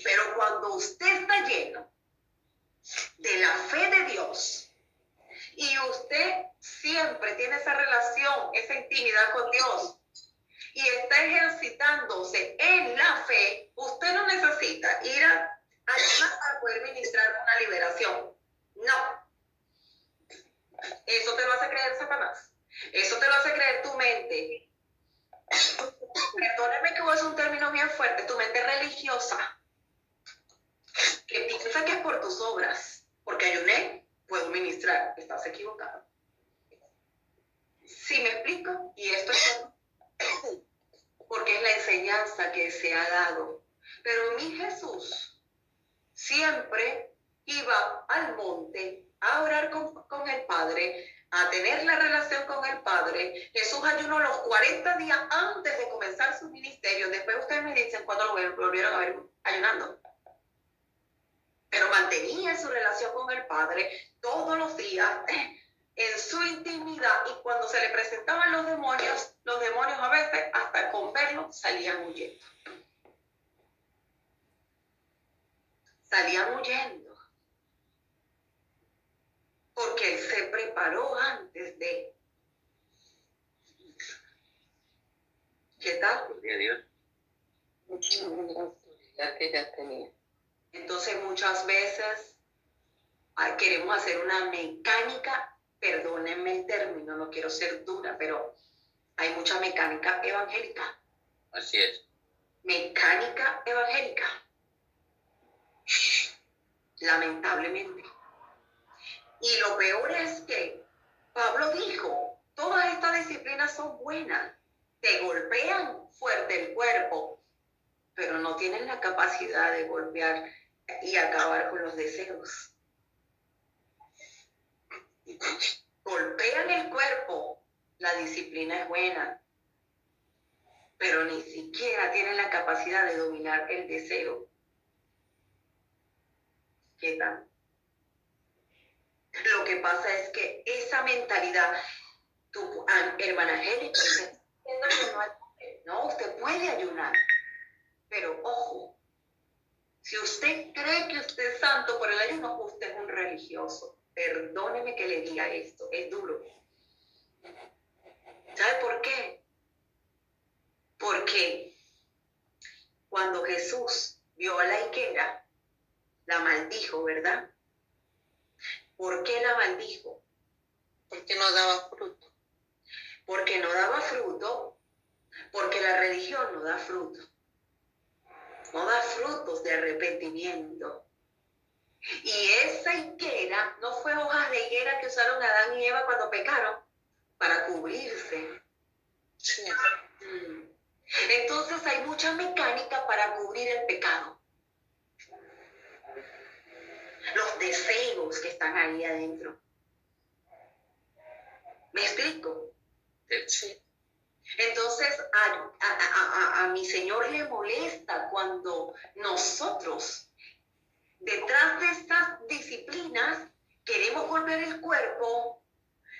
Speaker 1: Pero cuando usted está lleno de la fe de Dios y usted siempre tiene esa relación, esa intimidad con Dios y está ejercitándose en la fe, usted no necesita ir a ayunar para poder ministrar una liberación. No. Eso te lo hace creer Satanás. Eso te lo hace creer tu mente. Perdóneme que voy a usar un término bien fuerte, tu mente religiosa. Que piensa que es por tus obras. Porque ayuné, puedo ministrar. Estás equivocado. ¿Sí me explico? Y esto es porque es la enseñanza que se ha dado. Pero mi Jesús siempre iba al monte a orar con el Padre, a tener la relación con el Padre. Jesús ayunó los 40 días antes de comenzar su ministerio. Después ustedes me dicen cuándo lo volvieron a ver ayunando. Pero mantenía su relación con el Padre todos los días en su intimidad, y cuando se le presentaban los demonios a veces hasta con verlos salían huyendo. salían huyendo, porque él se preparó antes de. ¿Qué tal?
Speaker 2: Gloria a Dios.
Speaker 5: La que ya tenía.
Speaker 1: Entonces muchas veces queremos hacer una mecánica, perdónenme el término, no quiero ser dura, pero hay mucha mecánica evangélica.
Speaker 2: Así es.
Speaker 1: Mecánica evangélica. Lamentablemente. Y lo peor es que Pablo dijo, todas estas disciplinas son buenas, te golpean fuerte el cuerpo, pero no tienen la capacidad de golpear y acabar con los deseos. Golpean el cuerpo, la disciplina es buena, pero ni siquiera tienen la capacidad de dominar el deseo. ¿Qué tal? Lo que pasa es que esa mentalidad, tu hermana Angélica, no, usted puede ayunar, pero ojo, si usted cree que usted es santo por el ayuno, usted es un religioso. Perdóneme que le diga esto, es duro. ¿Sabe por qué? Porque cuando Jesús vio a la higuera, la maldijo, ¿verdad? ¿Por qué la maldijo?
Speaker 5: Porque no daba fruto.
Speaker 1: Porque no daba fruto, porque la religión no da fruto. No da frutos de arrepentimiento. Y esa higuera no fue hojas de higuera que usaron Adán y Eva cuando pecaron para cubrirse.
Speaker 5: Sí.
Speaker 1: Entonces hay mucha mecánica para cubrir el pecado. Los deseos que están ahí adentro. ¿Me explico?
Speaker 5: Sí.
Speaker 1: Entonces a mi Señor le molesta cuando nosotros, detrás de estas disciplinas, queremos volver el cuerpo,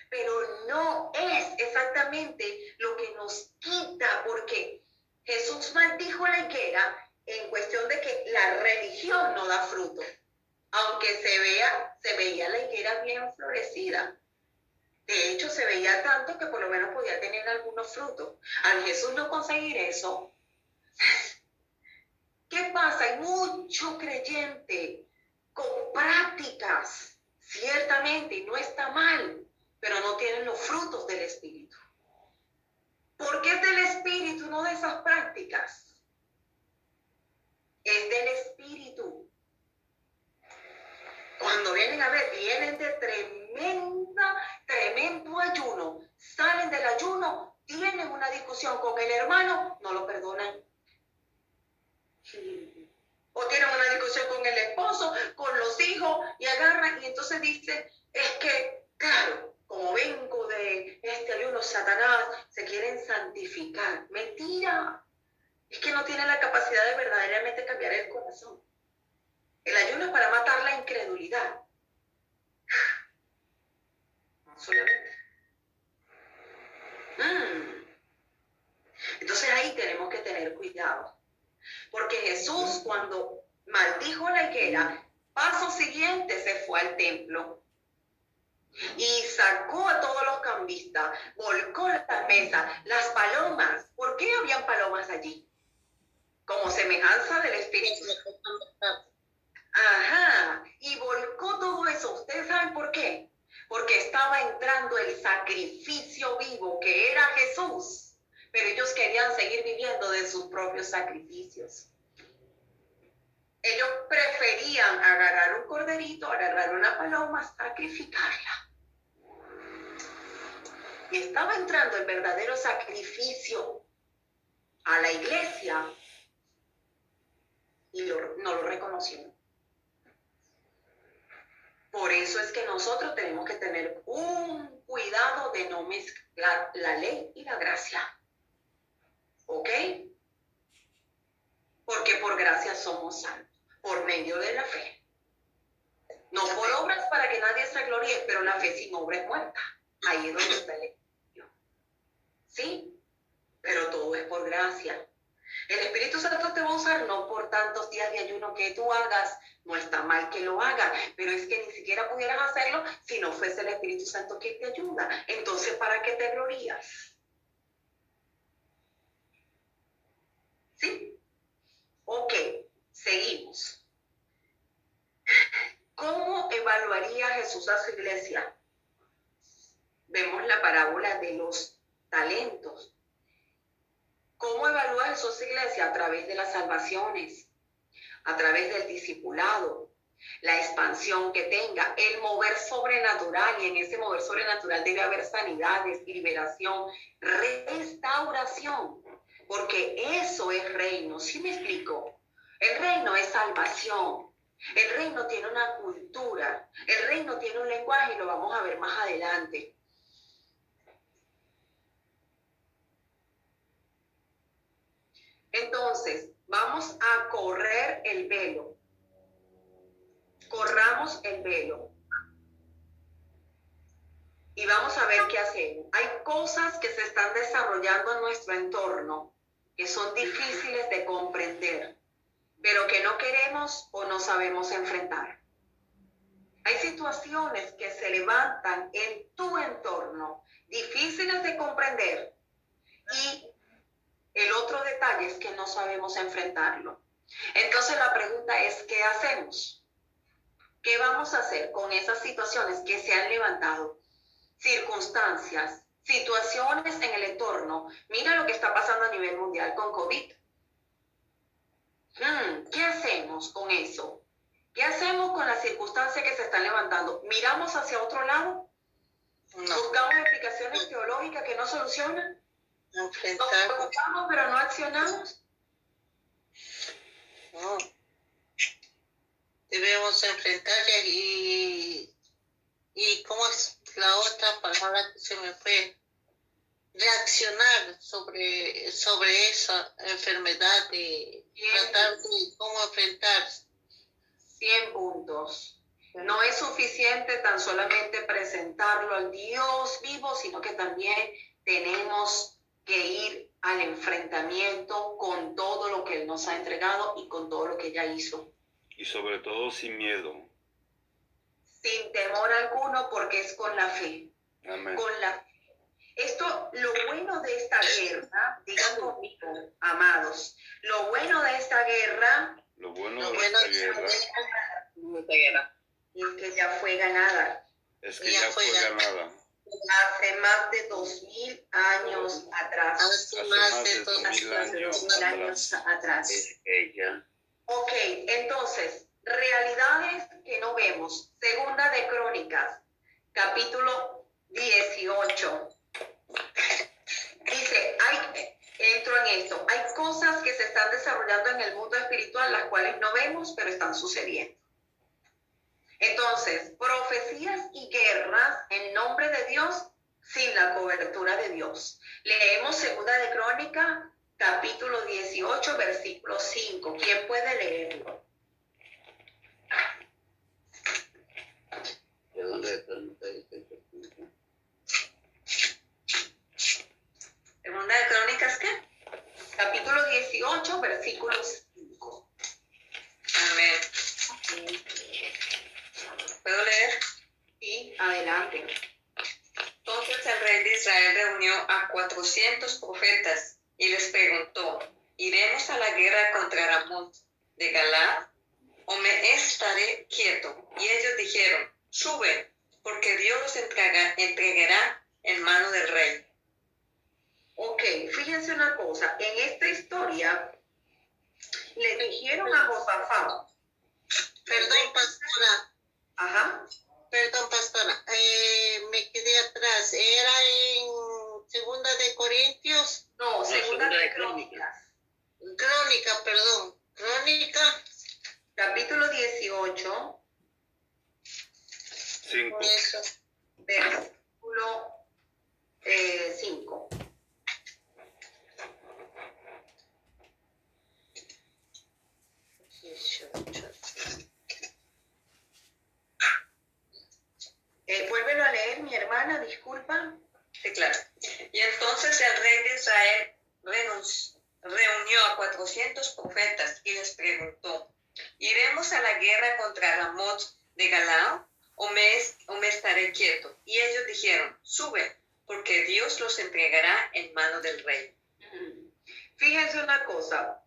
Speaker 1: pero no es exactamente lo que nos quita, porque Jesús maldijo la higuera en cuestión de que la religión no da fruto, aunque se veía la higuera bien florecida. De hecho, se veía tanto que por lo menos podía tener algunos frutos. Al Jesús no conseguir eso, ¿qué pasa? Hay mucho creyente con prácticas, ciertamente, y no está mal, pero no tienen los frutos del Espíritu. ¿Por qué es del Espíritu, no de esas prácticas? Es del Espíritu. Cuando vienen a ver, vienen de tremendo ayuno, salen del ayuno, tienen una discusión con el hermano, no lo perdonan. O tienen una discusión con el esposo, con los hijos, y agarran, y entonces dicen, es que, claro, como vengo de este ayuno, Satanás, se quieren santificar. Mentira. Es que no tienen la capacidad de verdaderamente cambiar el corazón. El ayuno es para matar la incredulidad. Solamente. Entonces ahí tenemos que tener cuidado. Porque Jesús, cuando maldijo la higuera, paso siguiente se fue al templo y sacó a todos los cambistas, volcó las mesas, las palomas. ¿Por qué habían palomas allí? Como semejanza del Espíritu. Ajá, y volcó todo eso. ¿Ustedes saben por qué? Porque estaba entrando el sacrificio vivo que era Jesús, pero ellos querían seguir viviendo de sus propios sacrificios. Ellos preferían agarrar un corderito, agarrar una paloma, sacrificarla. Y estaba entrando el verdadero sacrificio a la iglesia y no lo reconocieron. Por eso es que nosotros tenemos que tener un cuidado de no mezclar la ley y la gracia. ¿Ok? Porque por gracia somos salvos, por medio de la fe. No por obras para que nadie se gloríe, pero la fe sin obra es muerta. Ahí es donde está el equilibrio. ¿Sí? Pero todo es por gracia. El Espíritu Santo te va a usar no por tantos días de ayuno que tú hagas No está mal que lo haga, pero es que ni siquiera pudieras hacerlo si no fuese el Espíritu Santo que te ayuda. Entonces, ¿para qué te glorías? ¿Sí? Ok, seguimos. ¿Cómo evaluaría Jesús a su iglesia? Vemos la parábola de los talentos. ¿Cómo evalúa Jesús a su iglesia? A través de las salvaciones, a través del discipulado, la expansión que tenga, el mover sobrenatural, y en ese mover sobrenatural debe haber sanidades, liberación, restauración, porque eso es reino. ¿Sí me explico? El reino es salvación, el reino tiene una cultura, el reino tiene un lenguaje, y lo vamos a ver más adelante. Entonces, vamos a correr el velo. Corramos el velo. Y vamos a ver qué hacemos. Hay cosas que se están desarrollando en nuestro entorno que son difíciles de comprender, pero que no queremos o no sabemos enfrentar. Hay situaciones que se levantan en tu entorno, difíciles de comprender, y el otro detalle es que no sabemos enfrentarlo. Entonces la pregunta es, ¿qué hacemos? ¿Qué vamos a hacer con esas situaciones que se han levantado? Circunstancias, situaciones en el entorno. Mira lo que está pasando a nivel mundial con COVID. ¿Qué hacemos con eso? ¿Qué hacemos con las circunstancias que se están levantando? ¿Miramos hacia otro lado?
Speaker 5: No.
Speaker 1: ¿Buscamos explicaciones teológicas que no solucionan? ¿Nos
Speaker 5: Enfrentar.
Speaker 1: preocupamos pero no accionamos?
Speaker 5: No. Debemos enfrentar y ¿cómo es la otra palabra que se me fue? Reaccionar sobre esa enfermedad y tratar de cómo enfrentar.
Speaker 1: 100 puntos. No es suficiente tan solamente presentarlo al Dios vivo, sino que también tenemos que ir al enfrentamiento con todo lo que Él nos ha entregado y con todo lo que ya hizo.
Speaker 3: Y sobre todo sin miedo.
Speaker 1: Sin temor alguno, porque es con la fe.
Speaker 3: Amén.
Speaker 1: Con la fe. Esto, lo bueno de esta guerra, digan conmigo, amados, lo bueno de esta guerra,
Speaker 3: Lo bueno de esta guerra
Speaker 1: es que ya fue ganada.
Speaker 3: es que ya fue ganada.
Speaker 1: Hace más de 2000 años atrás.
Speaker 5: Hace más de
Speaker 3: 2000
Speaker 1: años atrás.
Speaker 2: Es ella.
Speaker 1: Ok, entonces, realidades que no vemos. Segunda de Crónicas, capítulo 18. Dice, entro en esto, hay cosas que se están desarrollando en el mundo espiritual, las cuales no vemos, pero están sucediendo. Entonces, profecías y guerras en nombre de Dios sin la cobertura de Dios. Leemos Segunda de Crónica, capítulo 18, versículo 5. ¿Quién puede leerlo?
Speaker 2: ¿De dónde?
Speaker 1: Segunda de Crónicas, ¿qué? Capítulo 18, versículo 5.
Speaker 6: Amén. ¿Puedo leer?
Speaker 1: Sí, adelante.
Speaker 6: Entonces el rey de Israel reunió a 400 profetas y les preguntó, ¿iremos a la guerra contra Ramón de Galaad o me estaré quieto? Y ellos dijeron, sube, porque Dios los entregará en mano del rey.
Speaker 1: Ok, fíjense una cosa, en esta historia le dijeron a Josafat,
Speaker 5: Perdón, pastora.
Speaker 1: ajá,
Speaker 5: Perdón, pastora. Me quedé atrás. ¿Era en Segunda de Corintios?
Speaker 1: no, Segunda
Speaker 2: Segunda
Speaker 1: de
Speaker 2: de
Speaker 1: Crónicas,
Speaker 5: Crónica, perdón. Crónica.
Speaker 1: capítulo 18,
Speaker 3: 5.
Speaker 5: Eso.
Speaker 1: versículo 5. Vuélvelo a leer, mi hermana, disculpa.
Speaker 6: Sí, claro. Y entonces el rey de Israel reunió a 400 profetas y les preguntó, ¿iremos a la guerra contra Ramot de Galaad o me estaré quieto? Y ellos dijeron, sube, porque Dios los entregará en mano del rey.
Speaker 1: Fíjense una cosa.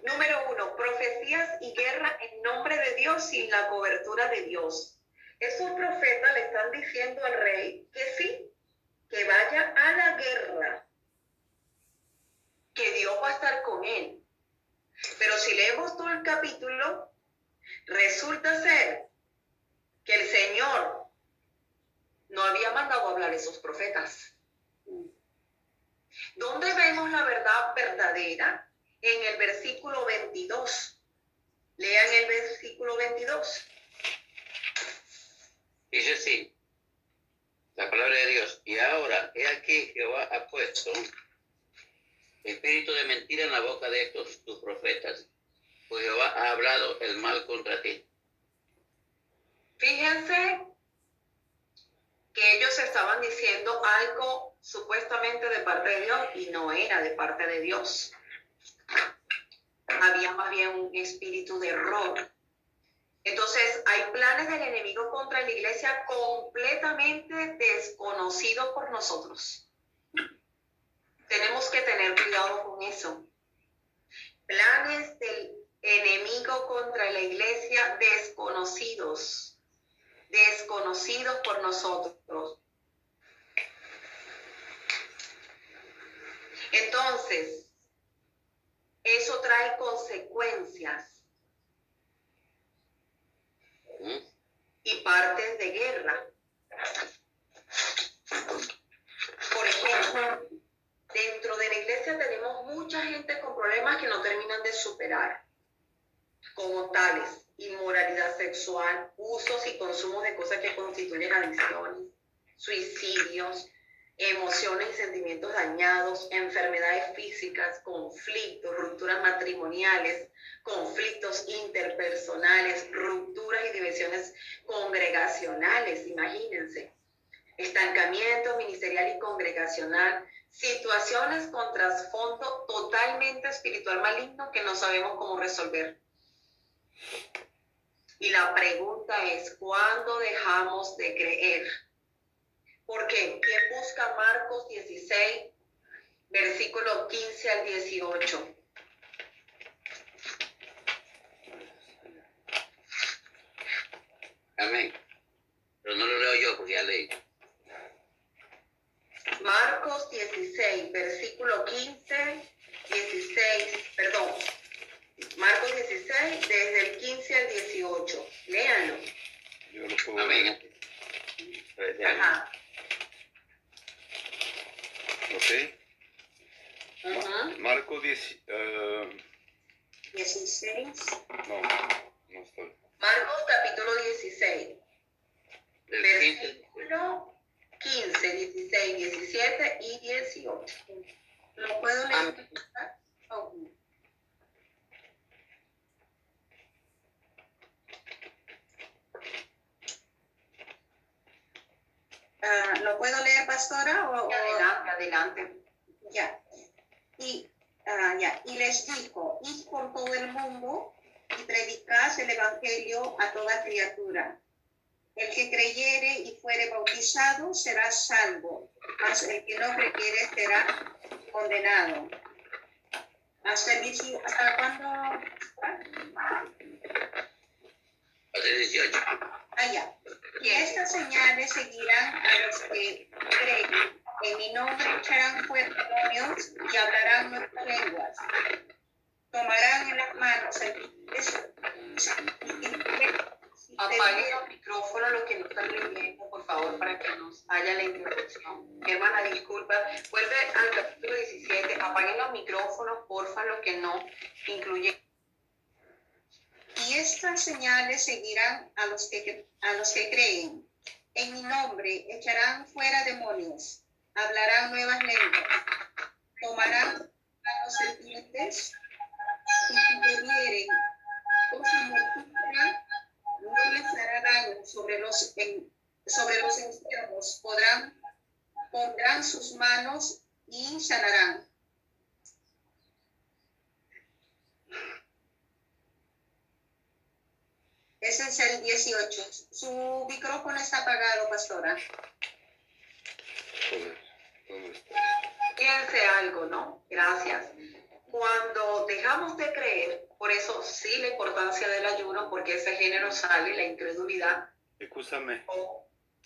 Speaker 1: Número 1, profecías y guerra en nombre de Dios sin la cobertura de Dios. Esos profetas le están diciendo al rey que sí, que vaya a la guerra, que Dios va a estar con él. Pero si leemos todo el capítulo, resulta ser que el Señor no había mandado a hablar a esos profetas. ¿Dónde vemos la verdad verdadera? En el versículo 22. Lean el versículo 22.
Speaker 2: Dice así, la palabra de Dios. Y ahora, he aquí, Jehová ha puesto espíritu de mentira en la boca de estos tus profetas, pues Jehová ha hablado el mal contra ti.
Speaker 1: Fíjense que ellos estaban diciendo algo supuestamente de parte de Dios y no era de parte de Dios. Había más bien un espíritu de error. Entonces, hay planes del enemigo contra la iglesia completamente desconocidos por nosotros. Tenemos que tener cuidado con eso. Planes del enemigo contra la iglesia desconocidos por nosotros. Entonces, eso trae consecuencias y partes de guerra. Por ejemplo, dentro de la iglesia tenemos mucha gente con problemas que no terminan de superar, como tales: inmoralidad sexual, usos y consumos de cosas que constituyen adicciones, suicidios, emociones y sentimientos dañados, enfermedades físicas, conflictos, rupturas matrimoniales, conflictos interpersonales, rupturas y divisiones congregacionales, imagínense, estancamiento ministerial y congregacional, situaciones con trasfondo totalmente espiritual maligno que no sabemos cómo resolver. Y la pregunta es, ¿cuándo dejamos de creer? Porque ¿quién busca Marcos 16, versículo 15 al 18?
Speaker 2: Amén. Pero no lo leo yo porque ya leí.
Speaker 1: Marcos 16, versículo 15, 16, perdón. Marcos 16, desde el 15 al 18. Léanlo.
Speaker 3: Yo lo puedo
Speaker 2: Amén.
Speaker 3: leer.
Speaker 1: Ajá.
Speaker 3: Ok.
Speaker 1: Ajá.
Speaker 3: Marcos
Speaker 5: 16.
Speaker 3: no estoy.
Speaker 1: Marcos capítulo 16,
Speaker 2: Del 15.
Speaker 1: versículo 15, 16, 17 y 18. ¿Lo puedo leer? Oh.
Speaker 5: ¿Lo puedo leer, pastora?
Speaker 1: Adelante, adelante.
Speaker 5: Ya. Y les dijo, id por todo el mundo y predicad el evangelio a toda criatura. El que creyere y fuere bautizado será salvo, mas el que no creyere será condenado. ¿Hasta cuándo?
Speaker 2: Hasta el 18.
Speaker 5: Ya. Y estas señales seguirán a los que creen. En mi nombre echarán fuera demonios y hablarán nuevas lenguas. Tomarán en las manos
Speaker 1: Apaguen los micrófonos los que no están leyendo, por favor, para que nos haya la introducción. Hermana, disculpa. Vuelve al capítulo 17. Apaguen los micrófonos, porfa, los que no incluyen.
Speaker 5: Y estas señales seguirán a los que creen. En mi nombre echarán fuera demonios, hablarán nuevas lenguas, tomarán las serpientes, y si bebieren cosa mortífera, no les hará daño. Sobre los enfermos pondrán sus manos y sanarán.
Speaker 7: ese es el 18. Su micrófono está apagado, pastora.
Speaker 3: Joder, ¿dónde está?
Speaker 1: Fíjense algo, ¿no? Gracias. Cuando dejamos de creer, por eso sí la importancia del ayuno, porque ese género sale, la incredulidad.
Speaker 3: Escúchame,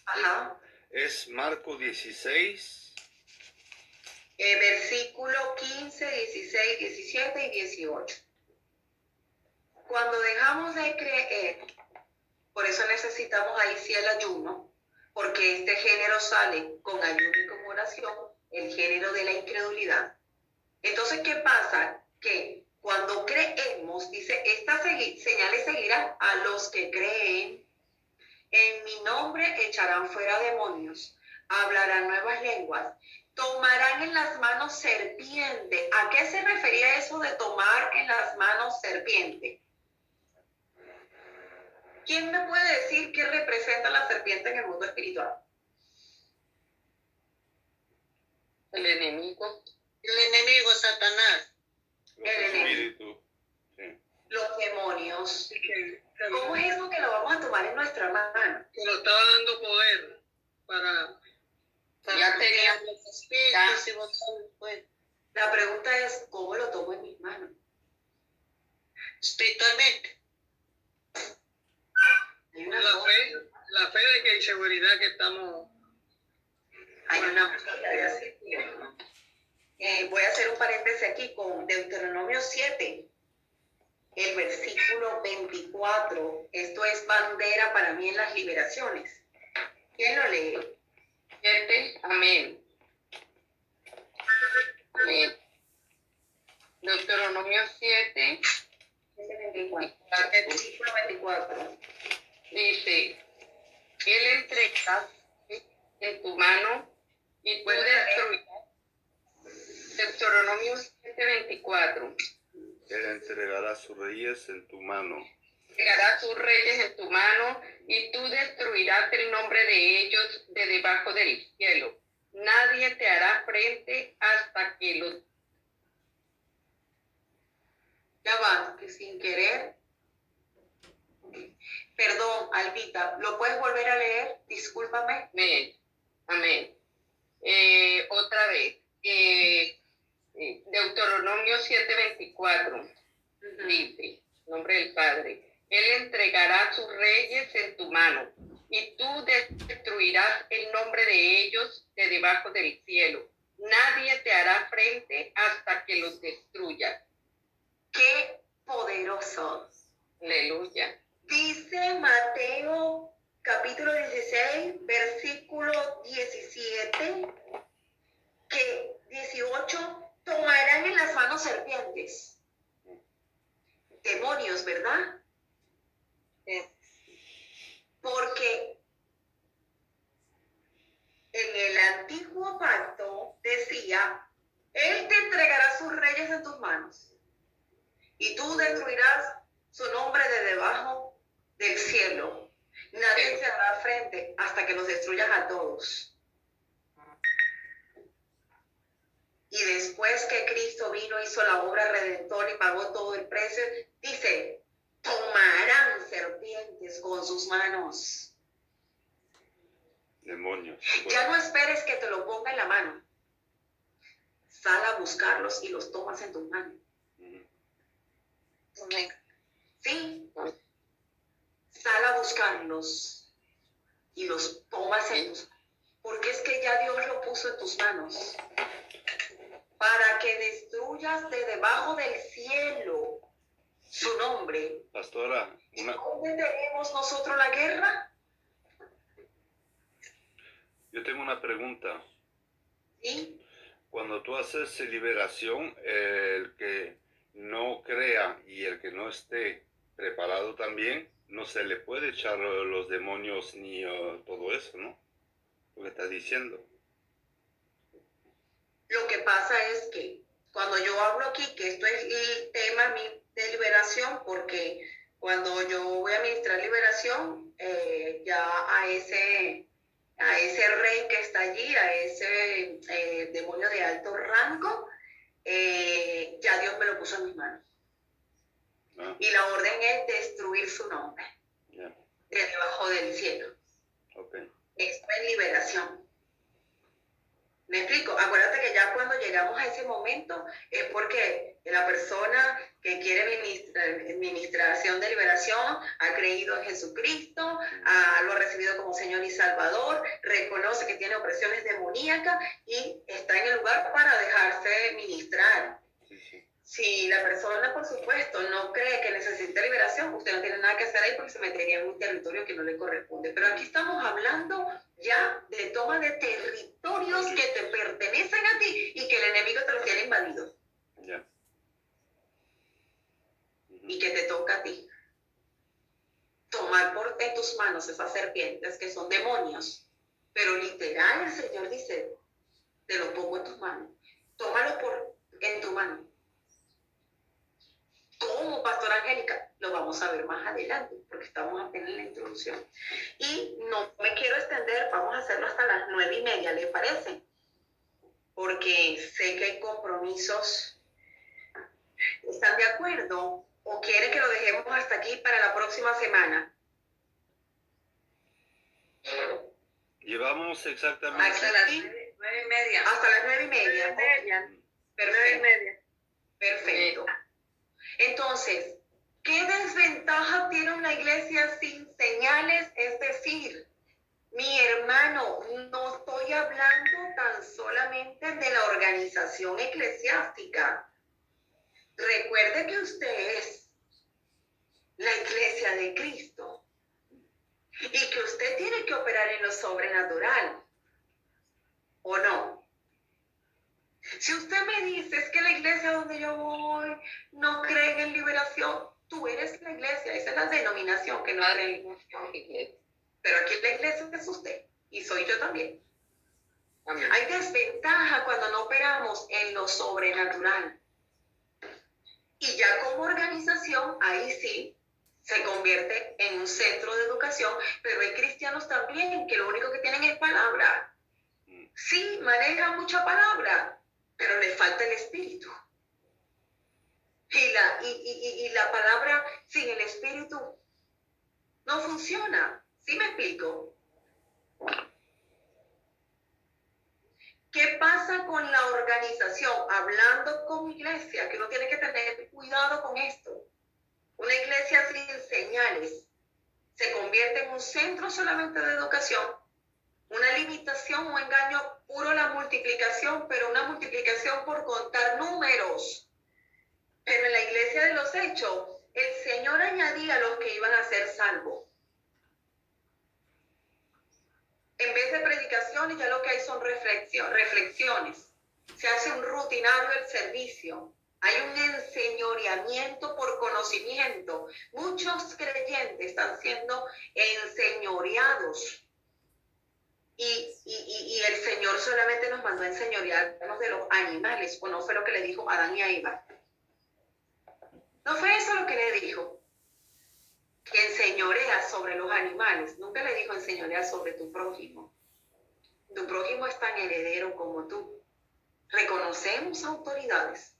Speaker 1: Ajá.
Speaker 3: es Marco 16,
Speaker 1: Versículo 15, 16, 17 y 18. Cuando dejamos de creer, por eso necesitamos ahí sí el ayuno, porque este género sale con ayuno y con oración, el género de la incredulidad. Entonces, ¿qué pasa? Que cuando creemos, dice, estas señales seguirán a los que creen. En mi nombre echarán fuera demonios, hablarán nuevas lenguas, tomarán en las manos serpiente. ¿A qué se refería eso de tomar en las manos serpiente? ¿Quién me puede decir qué representa la serpiente en el mundo espiritual?
Speaker 6: El enemigo.
Speaker 5: El enemigo Satanás.
Speaker 3: los
Speaker 1: El enemigo.
Speaker 3: espíritus. Sí.
Speaker 1: Los demonios.
Speaker 4: Que
Speaker 1: ¿Cómo es eso que lo vamos a tomar en nuestra mano?
Speaker 4: nos estaba dando poder para...
Speaker 6: Ya tenía
Speaker 5: los espíritus y vosotros, pues,
Speaker 1: La pregunta es, ¿cómo lo tomo en mis manos?
Speaker 5: espiritualmente.
Speaker 1: Hay una
Speaker 4: La fe de que hay seguridad que estamos...
Speaker 1: Voy a hacer un paréntesis aquí con Deuteronomio 7, el versículo 24. Esto es bandera para mí en las liberaciones. ¿Quién lo lee?
Speaker 6: 7. Amén. Amén. Deuteronomio 7,
Speaker 1: Versículo 24.
Speaker 6: dice, Él entregará en tu mano y tú destruirás. Deuteronomio 7:24.
Speaker 3: Él entregará sus reyes en tu mano.
Speaker 6: Entregará tus reyes en tu mano y tú destruirás el nombre de ellos de debajo del cielo. Nadie te hará frente hasta que los...
Speaker 1: Ya va, que sin querer. Perdón, Albita, ¿lo puedes volver a leer? Discúlpame.
Speaker 6: Amén. Amén. Otra vez. Deuteronomio 7:24 dice, en nombre del Padre, Él entregará sus reyes en tu mano y tú destruirás el nombre de ellos de debajo del cielo. Nadie te hará frente hasta que los destruyas.
Speaker 1: ¡Qué poderoso!
Speaker 6: Aleluya.
Speaker 1: Dice Mateo capítulo 16, versículo 17, que 18 tomarán en las manos serpientes. Demonios, ¿verdad? Porque en el antiguo pacto decía, Él te entregará sus reyes en tus manos y tú destruirás su nombre de debajo del cielo. Nadie se hará frente hasta que los destruyas a todos. Y después que Cristo vino, hizo la obra redentora y pagó todo el precio, dice, tomarán serpientes con sus manos.
Speaker 3: Demonios.
Speaker 1: Ya no esperes que te lo ponga en la mano. Sal a buscarlos y los tomas en tus manos. Sí. Sal a buscarlos y los tomas en tus manos. Porque es que ya Dios lo puso en tus manos. Para que destruyas de debajo del cielo su nombre.
Speaker 3: Pastora,
Speaker 1: ¿Dónde tenemos nosotros la guerra?
Speaker 3: yo tengo una pregunta.
Speaker 1: Sí.
Speaker 3: Cuando tú haces liberación, el que no crea y el que no esté preparado también, no se le puede echar los demonios ni todo eso, ¿no? Lo que estás diciendo.
Speaker 1: Lo que pasa es que cuando yo hablo aquí, que esto es el tema de liberación, porque cuando yo voy a ministrar liberación, ya a ese rey que está allí, a ese demonio de alto rango, ya Dios me lo puso en mis manos.
Speaker 3: Ah,
Speaker 1: Y la orden es destruir su nombre.
Speaker 3: ya.
Speaker 1: debajo del cielo.
Speaker 3: Ok.
Speaker 1: Esto es liberación. ¿Me explico? Acuérdate que ya cuando llegamos a ese momento es porque la persona que quiere ministración de liberación ha creído en Jesucristo, lo ha recibido como Señor y Salvador, reconoce que tiene opresiones demoníacas y está en el lugar para dejarse ministrar.
Speaker 3: Sí, sí.
Speaker 1: Si la persona, por supuesto, no cree que necesita liberación, usted no tiene nada que hacer ahí porque se metería en un territorio que no le corresponde. Pero aquí estamos hablando ya de toma de territorios que te pertenecen a ti y que el enemigo te los tiene invadidos
Speaker 3: Ya.
Speaker 1: y que te toca a ti. Tomar en tus manos esas serpientes que son demonios. Pero literal, el Señor dice, te lo pongo en tus manos. Tómalo en tu mano. Como Pastora Angélica, lo vamos a ver más adelante, porque estamos apenas en la introducción. Y no me quiero extender, vamos a hacerlo hasta las 9:30, ¿le parece? Porque sé que hay compromisos. ¿Están de acuerdo? ¿O quieren que lo dejemos hasta aquí para la próxima semana?
Speaker 3: Llevamos exactamente...
Speaker 6: Hasta las 9:30.
Speaker 1: Hasta las 9:30. Perfecto. Perfecto. Entonces, ¿qué desventaja tiene una iglesia sin señales? Es decir, mi hermano, no estoy hablando tan solamente de la organización eclesiástica. Recuerde que usted es la iglesia de Cristo y que usted tiene que operar en lo sobrenatural, ¿o no? Si usted me dice es que la iglesia donde yo voy no cree en liberación, tú eres la iglesia, esa es la denominación que no cree en iglesia. Pero aquí la iglesia es usted y soy yo también.
Speaker 6: Amén.
Speaker 1: Hay desventaja cuando no operamos en lo sobrenatural. Y ya como organización, ahí sí, se convierte en un centro de educación, pero hay cristianos también que lo único que tienen es palabra. Sí, manejan mucha palabra, pero le falta el espíritu. Y la palabra sin el espíritu no funciona. ¿Sí me explico? ¿Qué pasa con la organización? Hablando con iglesia, que uno tiene que tener cuidado con esto. Una iglesia sin señales se convierte en un centro solamente de educación, una limitación o engaño puro la multiplicación, pero una multiplicación por contar números. Pero en la iglesia de los hechos, el Señor añadía a los que iban a ser salvos. En vez de predicaciones, ya lo que hay son reflexiones. Se hace un rutinario el servicio. Hay un enseñoreamiento por conocimiento. Muchos creyentes están siendo enseñoreados. Y el Señor solamente nos mandó a enseñorearnos de los animales, o no fue lo que le dijo Adán y a Eva. No fue eso lo que le dijo. Que enseñorea sobre los animales. Nunca le dijo enseñorea sobre tu prójimo. Tu prójimo es tan heredero como tú. Reconocemos autoridades.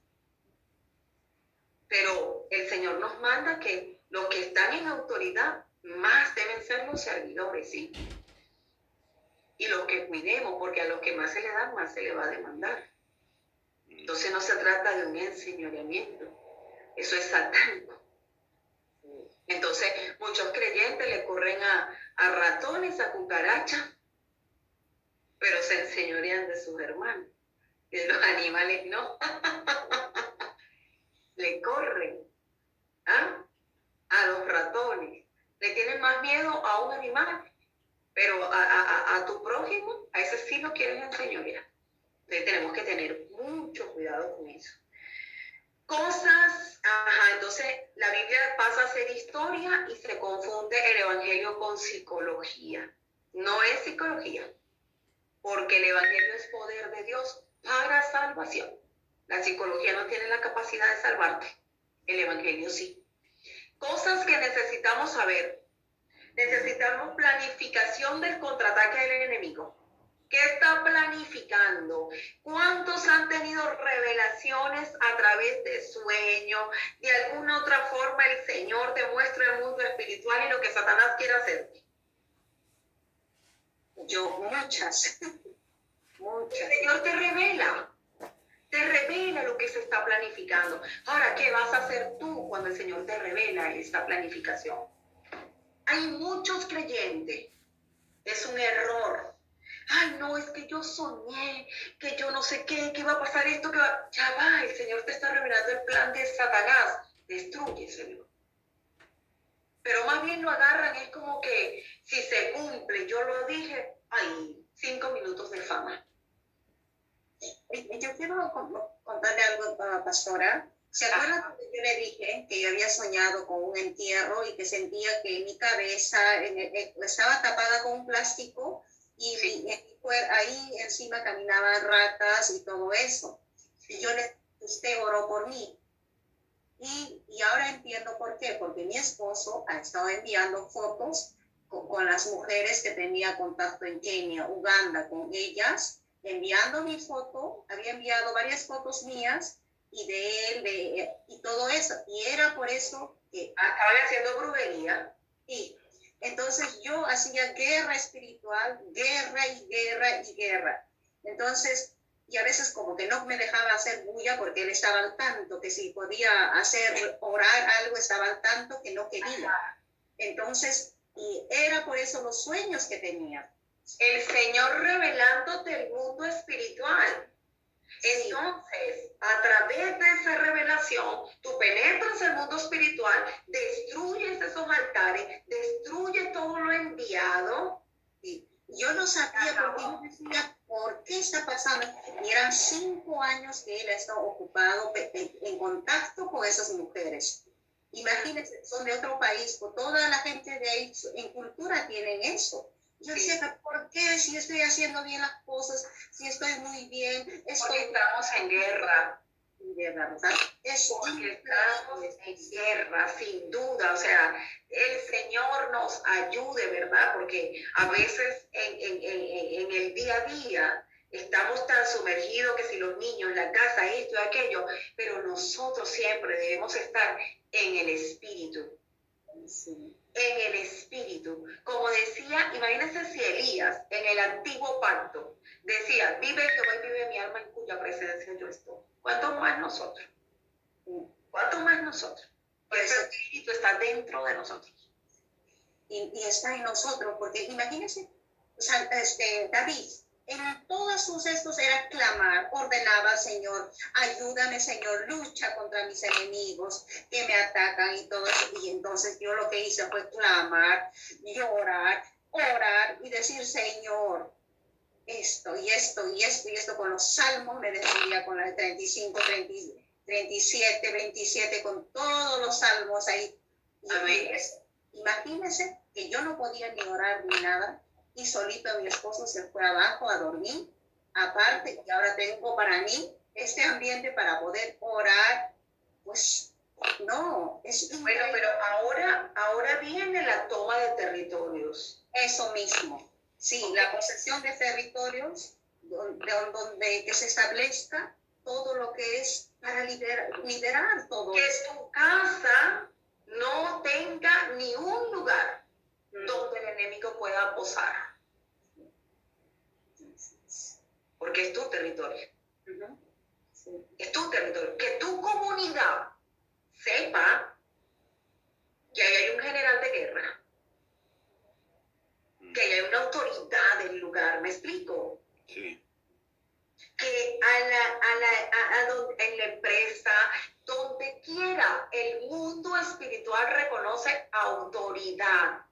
Speaker 1: Pero el Señor nos manda que los que están en autoridad más deben ser los servidores, ¿sí? Y los que cuidemos, porque a los que más se le dan, más se le va a demandar. Entonces no se trata de un enseñoreamiento. Eso es satánico. Entonces muchos creyentes le corren a ratones, a cucarachas, pero se enseñorean de sus hermanos. Y de los animales no. Le corren a los ratones. Le tienen más miedo a un animal, pero a tu prójimo, a ese sí lo quieren enseñorear. Entonces tenemos que tener mucho cuidado con eso. Entonces la Biblia pasa a ser historia y se confunde el evangelio con psicología. No es psicología, porque el evangelio es poder de Dios para salvación. La psicología no tiene la capacidad de salvarte, el evangelio sí. Cosas que necesitamos saber. Necesitamos planificación del contraataque del enemigo. ¿Qué está planificando? ¿Cuántos han tenido revelaciones a través de sueños? De alguna otra forma el Señor te muestra el mundo espiritual y lo que Satanás quiere hacer.
Speaker 7: Muchas.
Speaker 1: El Señor te revela lo que se está planificando. Ahora, ¿qué vas a hacer tú cuando el Señor te revela esta planificación? Hay muchos creyentes, es un error. Ay, no, es que yo soñé, que yo no sé qué, que va a pasar esto, que va... Ya va, el Señor te está revelando el plan de Satanás. Destruye, Señor. Pero más bien lo agarran, es como que si se cumple, yo lo dije, ay, 5 minutos de fama.
Speaker 7: Yo quiero contarle algo, pastora. ¿Se acuerdan cuando yo le dije que yo había soñado con un entierro y que sentía que mi cabeza estaba tapada con un plástico y
Speaker 1: Sí.
Speaker 7: ahí encima caminaban ratas y todo eso? Y usted oró por mí. Y ahora entiendo por qué, porque mi esposo ha estado enviando fotos con las mujeres que tenía contacto en Kenia, Uganda, con ellas, enviando mi foto, había enviado varias fotos mías y de él, y todo eso. Y era por eso que...
Speaker 1: Estaban haciendo brujería.
Speaker 7: Y entonces yo hacía guerra espiritual, guerra y guerra y guerra. Entonces, y a veces como que no me dejaba hacer bulla porque él estaba al tanto, que si podía orar algo, estaba al tanto que no quería. Entonces, y era por eso los sueños que tenía.
Speaker 1: El Señor revelándote el mundo espiritual.
Speaker 7: Sí.
Speaker 1: Entonces, a través de esa revelación, tú penetras el mundo espiritual, destruyes esos altares, destruyes todo lo enviado.
Speaker 7: Y yo no sabía porque yo decía, ¿por qué está pasando? Y eran 5 años que él ha estado ocupado en contacto con esas mujeres. Imagínense, son de otro país, con toda la gente de ahí en cultura tienen eso. Yo decía, ¿por qué? Si estoy haciendo bien las cosas, si estoy muy bien,
Speaker 1: Porque estamos en guerra.
Speaker 7: ¿verdad?
Speaker 1: Porque estamos en guerra, sin duda. O sea, el Señor nos ayude, ¿verdad? Porque a veces en el día a día estamos tan sumergidos que si los niños, la casa, esto y aquello, pero nosotros siempre debemos estar en el Espíritu.
Speaker 7: Sí.
Speaker 1: En el Espíritu. Como decía, imagínense si Elías en el antiguo pacto decía, vive Jehová y vive mi alma en cuya presencia yo estoy. ¿Cuánto más nosotros? ¿Cuánto más nosotros? Ese Espíritu está dentro de nosotros.
Speaker 7: Y está en nosotros, porque imagínense, David, en todos sus gestos era clamar, ordenaba, Señor, ayúdame, Señor, lucha contra mis enemigos que me atacan y todo eso. Y entonces yo lo que hice fue clamar, llorar, orar y decir, Señor, esto y esto y esto y esto. Con los salmos me defendía con las 35, 37, 27, con todos los salmos ahí.
Speaker 1: Amén.
Speaker 7: Imagínense que yo no podía ni orar ni nada, y solito mi esposo se fue abajo a dormir, aparte, y ahora tengo para mí este ambiente para poder orar. Pues no, es
Speaker 1: bueno, pero ahora viene la toma de territorios.
Speaker 7: Eso mismo, sí, la posesión de territorios, donde que se establezca todo lo que es para liderar todo
Speaker 1: que
Speaker 7: esto.
Speaker 1: Tu casa no tenga ni un lugar donde el enemigo pueda posar. Porque es tu territorio.
Speaker 7: Sí.
Speaker 1: Es tu territorio. Que tu comunidad sepa que ahí hay un general de guerra. Que ahí hay una autoridad del lugar. ¿Me explico?
Speaker 3: Sí.
Speaker 1: Que en la empresa, donde quiera, el mundo espiritual reconoce autoridad.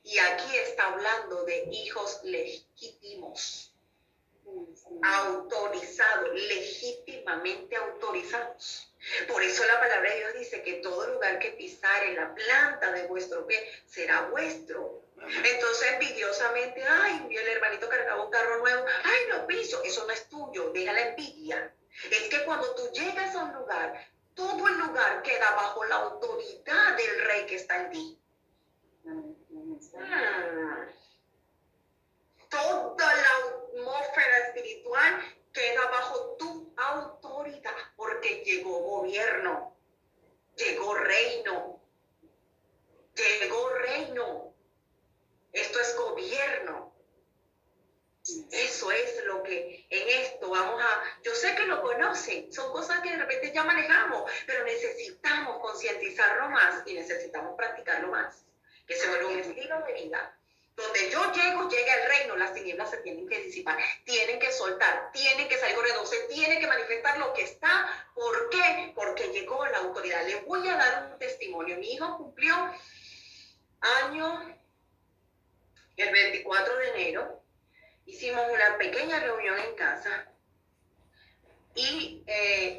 Speaker 1: Y aquí está hablando de hijos legítimos, autorizados, legítimamente autorizados. Por eso la palabra de Dios dice que todo lugar que pisare la planta de vuestro pie será vuestro. Entonces envidiosamente, ay, el hermanito cargaba un carro nuevo, ay, lo piso, eso no es tuyo, deja la envidia. Es que cuando tú llegas a un lugar, todo el lugar queda bajo la autoridad del rey que está en ti. Toda la atmósfera espiritual queda bajo tu autoridad, porque llegó gobierno, llegó reino. Esto es gobierno. hace. Son cosas que de repente ya manejamos, pero necesitamos concientizarlo más y necesitamos practicarlo más. Que se vuelva un estilo de vida. Donde yo llego, llega el reino, las tinieblas se tienen que disipar, tienen que soltar, tienen que salir corriendo, se tiene que manifestar lo que está. ¿Por qué? Porque llegó la autoridad. Les voy a dar un testimonio. Mi hijo cumplió año el 24 de enero. Hicimos una pequeña reunión en casa y,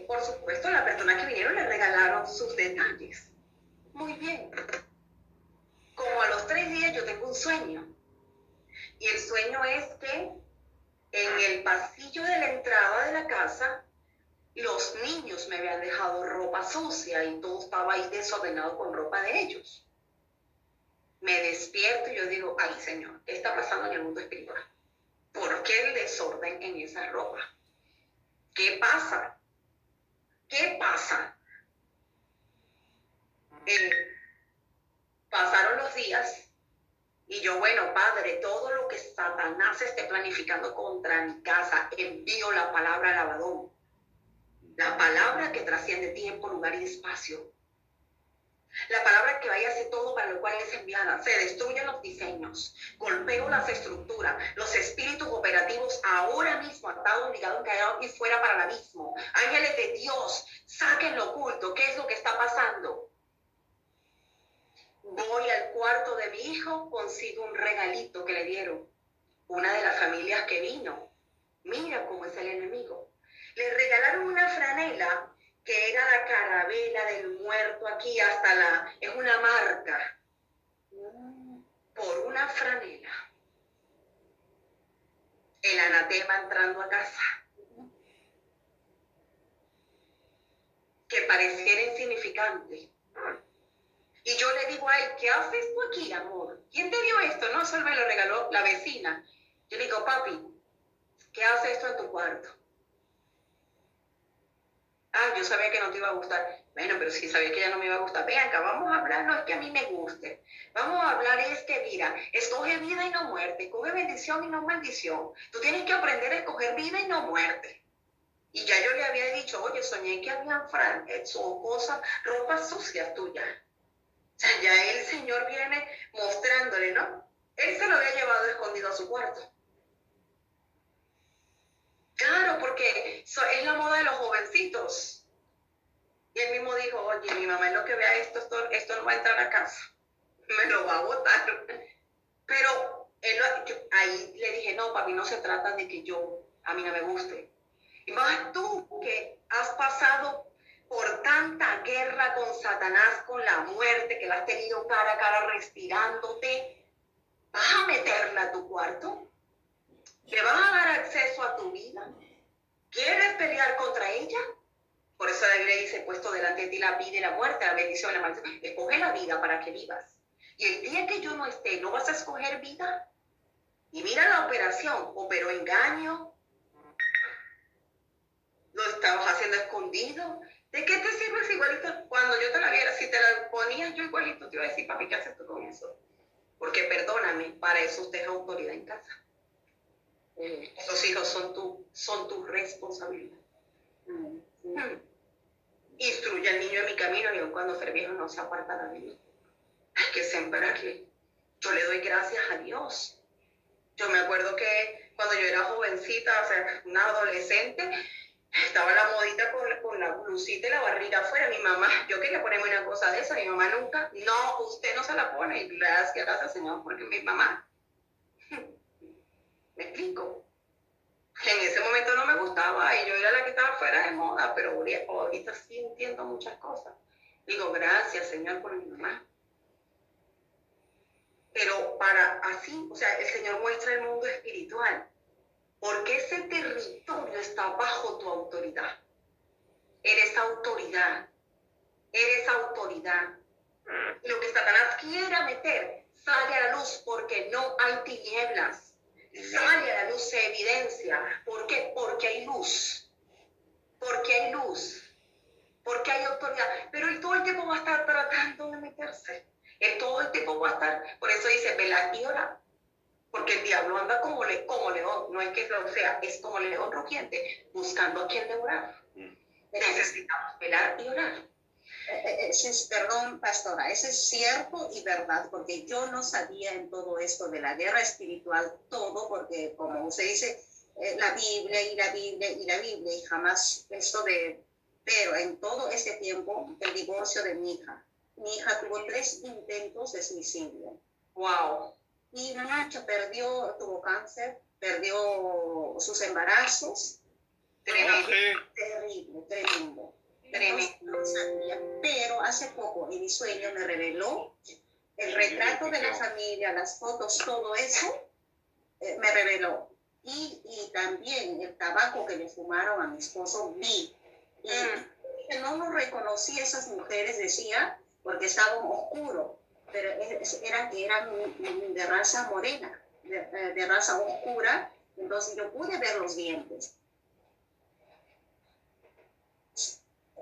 Speaker 1: por supuesto, las personas que vinieron le regalaron sus detalles. Muy bien. Como a los 3 días yo tengo un sueño. Y el sueño es que en el pasillo de la entrada de la casa, los niños me habían dejado ropa sucia y todo estaba ahí desordenado con ropa de ellos. Me despierto y yo digo, ay Señor, ¿qué está pasando en el mundo espiritual? ¿Por qué el desorden en esa ropa? ¿Qué pasa? ¿Qué pasa? Pasaron los días y yo, bueno, Padre, todo lo que Satanás esté planificando contra mi casa, envío la palabra al Abadón. La palabra que trasciende tiempo, lugar y espacio. La palabra que vaya a hacer todo para lo cual es enviada. Se destruyen los diseños, golpeo las estructuras, los espíritus operativos ahora mismo atados, ligados, encadenados y fuera para el abismo. Ángeles de Dios, saquen lo oculto. ¿Qué es lo que está pasando? Voy al cuarto de mi hijo, consigo un regalito que le dieron. Una de las familias que vino. Mira cómo es el enemigo. Le regalaron una franela que era la carabela del muerto aquí hasta es una marca. Por una franela. El anatema entrando a casa. Que pareciera insignificante. Y yo le digo a él, ¿qué haces tú aquí, amor? ¿Quién te dio esto? No, solo me lo regaló la vecina. Yo le digo, papi, ¿qué hace esto en tu cuarto? Ah, yo sabía que no te iba a gustar. Bueno, pero si sabía que ya no me iba a gustar. Ven acá, vamos a hablar, no es que a mí me guste. Vamos a hablar es que, mira, escoge vida y no muerte. Escoge bendición y no maldición. Tú tienes que aprender a escoger vida y no muerte. Y ya yo le había dicho, oye, soñé que habían cosas, ropas sucias tuyas. O sea, ya el Señor viene mostrándole, ¿no? Él se lo había llevado escondido a su cuarto. Claro, porque es la moda de los jovencitos. Y él mismo dijo, oye, mi mamá en lo que vea esto no va a entrar a casa. Me lo va a botar. Pero ahí le dije, no, papi, no se trata de que a mí no me guste. Y más tú que has pasado por tanta guerra con Satanás, con la muerte, que la has tenido cara a cara respirándote, ¿vas a meterla a tu cuarto? ¿Le vas a dar acceso a tu vida? ¿Quieres pelear contra ella? Por eso la Biblia dice, puesto delante de ti la vida y la muerte, la bendición y la maldición. Escoge la vida para que vivas. Y el día que yo no esté, ¿no vas a escoger vida? Y mira la operación, operó engaño, lo estabas haciendo escondido. ¿De qué te sirve ese igualito? Cuando yo te la viera, si te la ponías yo igualito, te iba a decir, papi, ¿qué haces tú con eso? Porque perdóname, para eso usted es autoridad en casa. Esos hijos son tu responsabilidad. Instruye al niño en mi camino y aun cuando fuere viejo no se apartará de mí. Hay que sembrarle. Yo le doy gracias a Dios. Yo me acuerdo que cuando yo era jovencita, o sea, una adolescente, estaba la modita con la blusita y la barriga afuera. Mi mamá, yo quería ponerme una cosa de esa, mi mamá nunca, no, usted no se la pone. Gracias Señor, porque mi mamá, ¿me explico? En ese momento no me gustaba y yo era la que estaba fuera de moda, pero ahorita sí entiendo muchas cosas. Digo, gracias Señor por mi mamá. Pero para así, o sea, el Señor muestra el mundo espiritual. Porque ese territorio está bajo tu autoridad. Eres autoridad. Eres autoridad. Lo que Satanás quiera meter, sale a la luz porque no hay tinieblas. Sale a la luz, se evidencia. ¿Por qué? Porque hay luz. Porque hay luz. Porque hay autoridad. Pero él todo el tiempo va a estar tratando de meterse. Él todo el tiempo va a estar, por eso dice, velad y orad. Porque el diablo anda como león, no es que lo sea, es como león rugiente, buscando a quien devorar. necesitamos velar y orar.
Speaker 7: Perdón, pastora, eso es cierto y verdad, porque yo no sabía en todo esto de la guerra espiritual todo, porque como usted dice, la Biblia y la Biblia y la Biblia, y jamás esto de... Pero en todo este tiempo, el divorcio de mi hija tuvo 3 intentos de suicidio.
Speaker 1: Wow.
Speaker 7: Y Nacho tuvo cáncer, perdió sus embarazos. Tremendo. Tremendo. No sabía, pero hace poco en mi sueño me reveló el retrato de la familia, las fotos, todo eso me reveló. Y también el tabaco que le fumaron a mi esposo vi. Y no lo reconocí, esas mujeres, decía, porque estaban oscuros, pero eran de raza morena, de raza oscura, entonces yo pude ver los dientes.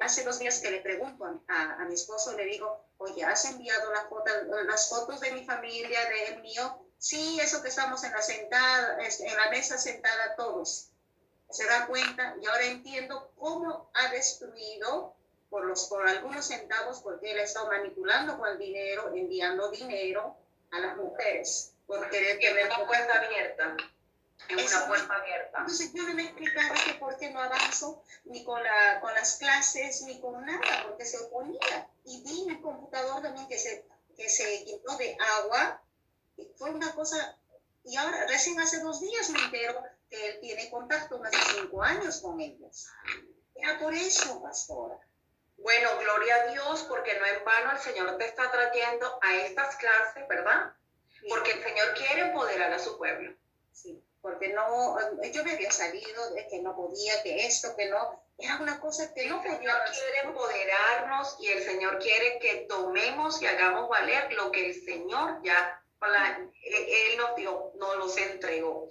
Speaker 7: Hace 2 días que le pregunto a mi esposo, le digo, oye, ¿has enviado las fotos de mi familia, del mío? Sí, eso que estamos en la mesa sentada todos. Se da cuenta y ahora entiendo cómo ha destruido por algunos centavos, porque él ha estado manipulando con el dinero, enviando dinero a las mujeres por querer tener
Speaker 1: una puerta abierta. Una puerta abierta.
Speaker 7: Entonces yo no me explicaba que por qué no avanzo ni con las clases ni con nada, porque se oponía. Y vi en el computador también que se llenó de agua. Y fue una cosa, y ahora recién hace 2 días me entero que él tiene contacto más de 5 años con ellos. Era por eso, pastora.
Speaker 1: Bueno, gloria a Dios, porque no en vano el Señor te está trayendo a estas clases, ¿verdad? Sí. Porque el Señor quiere empoderar a su pueblo.
Speaker 7: Sí, porque yo me había salido de que no podía, que esto, que no, era una cosa que no podía.
Speaker 1: El Señor quiere empoderarnos y el Señor quiere que tomemos y hagamos valer lo que el Señor ya, Él nos dio, nos los entregó.